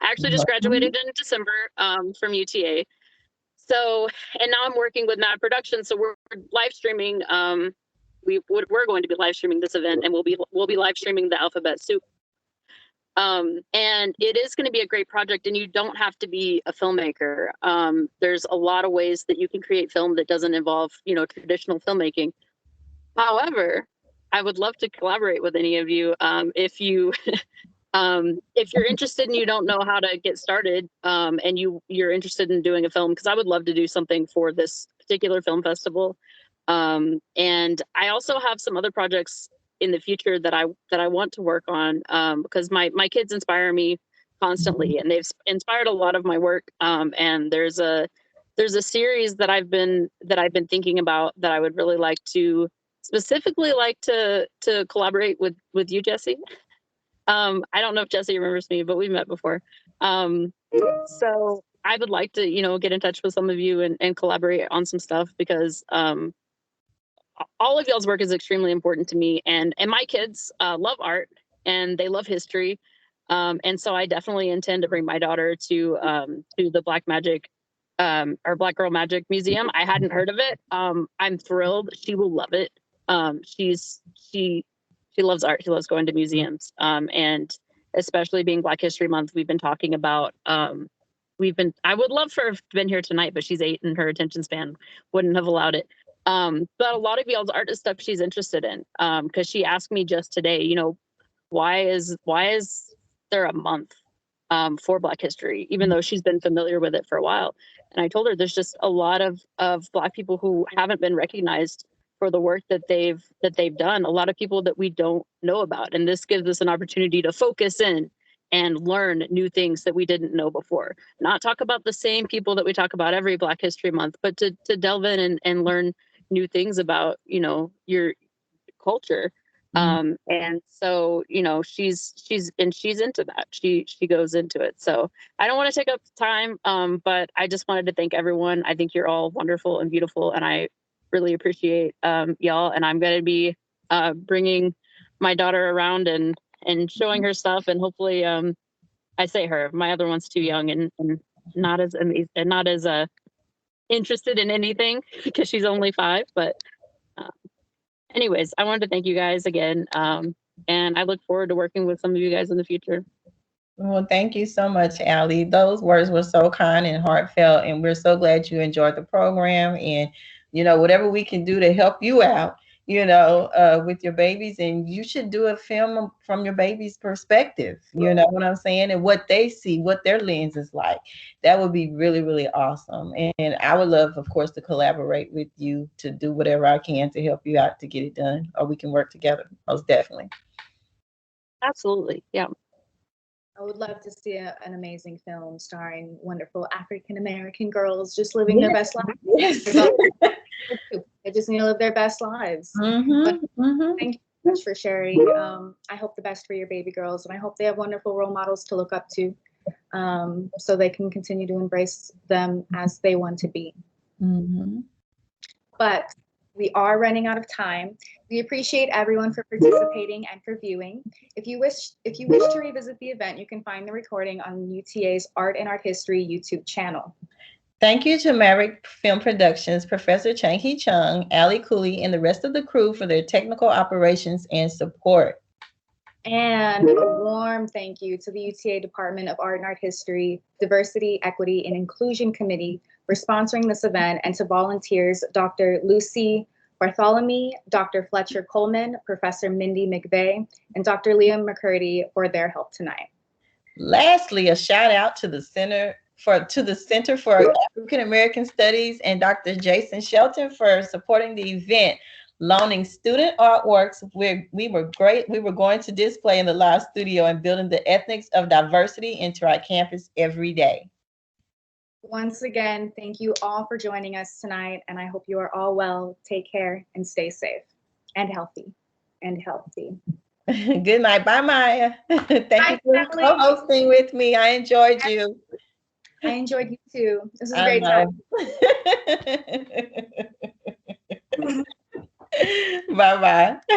N: actually just graduated in December from UTA. So, and now I'm working with Mad Production. So we're live streaming. We're going to be live streaming this event, and we'll be live streaming the Alphabet Soup And it is going to be a great project, and you don't have to be a filmmaker. There's a lot of ways that you can create film that doesn't involve, traditional filmmaking. However, I would love to collaborate with any of you. If you're interested and you don't know how to get started, and you're interested in doing a film, because I would love to do something for this particular film festival. And I also have some other projects in the future that I want to work on, because my kids inspire me constantly, and they've inspired a lot of my work. And there's a series that I've been thinking about that I would really specifically like to collaborate with you, Jesse. I don't know if Jesse remembers me, but we met before. So I would like to, get in touch with some of you and collaborate on some stuff, because all of y'all's work is extremely important to me, and my kids love art and they love history. And so I definitely intend to bring my daughter to the Black Magic or Black Girl Magic Museum. I hadn't heard of it. I'm thrilled. She will love it. She loves art. She loves going to museums. And especially being Black History Month, we've been talking about, I would love for her to have been here tonight, but she's 8 and her attention span wouldn't have allowed it. But a lot of y'all's art is stuff she's interested in. Because she asked me just today, why is there a month for Black history, even though she's been familiar with it for a while. And I told her there's just a lot of Black people who haven't been recognized for the work that they've done, a lot of people that we don't know about. And this gives us an opportunity to focus in and learn new things that we didn't know before. Not talk about the same people that we talk about every Black History Month, but to delve in and learn new things about, your culture. And so, she's into that. She goes into it. So I don't want to take up time, but I just wanted to thank everyone. I think you're all wonderful and beautiful, and I really appreciate y'all. And I'm going to be bringing my daughter around and showing her stuff, and hopefully, I say her, my other one's too young and not as amazing and not as interested in anything because she's only 5, but anyways, I wanted to thank you guys again. And I look forward to working with some of you guys in the future.
A: Well, thank you so much, Allie. Those words were so kind and heartfelt, and we're so glad you enjoyed the program. And, whatever we can do to help you out, with your babies, and you should do a film from your baby's perspective, you know what I'm saying, and what they see, what their lens is like. That would be really, really awesome. And I would love, of course, to collaborate with you to do whatever I can to help you out to get it done, or we can work together, most definitely.
N: Absolutely. Yeah.
B: I would love to see an amazing film starring wonderful African-American girls just living their best lives.
A: Yes.
B: They just need to live their best lives. Thank you so much for sharing. I hope the best for your baby girls, and I hope they have wonderful role models to look up to, so they can continue to embrace them as they want to be. But we are running out of time. We appreciate everyone for participating and for viewing. If you wish to revisit the event, you can find the recording on UTA's Art and Art History YouTube channel.
A: Thank you to Maverick Film Productions, Professor Chang-Hee Chung, Allie Cooley, and the rest of the crew for their technical operations and support.
B: And a warm thank you to the UTA Department of Art and Art History, Diversity, Equity, and Inclusion Committee for sponsoring this event, and to volunteers Dr. Lucy Bartholomew, Dr. Fletcher Coleman, Professor Mindy McVeigh, and Dr. Liam McCurdy for their help tonight.
A: Lastly, a shout out to the Center for African American Studies and Dr. Jason Shelton for supporting the event, loaning student artworks we were going to display in the live studio, and building the ethics of diversity into our campus every day.
B: Once again, thank you all for joining us tonight, and I hope you are all well. Take care and stay safe and healthy.
A: Good night. Bye, Maya. Thank you for co-hosting with me. I enjoyed you.
B: I enjoyed you too. This is a great time.
A: Bye-bye.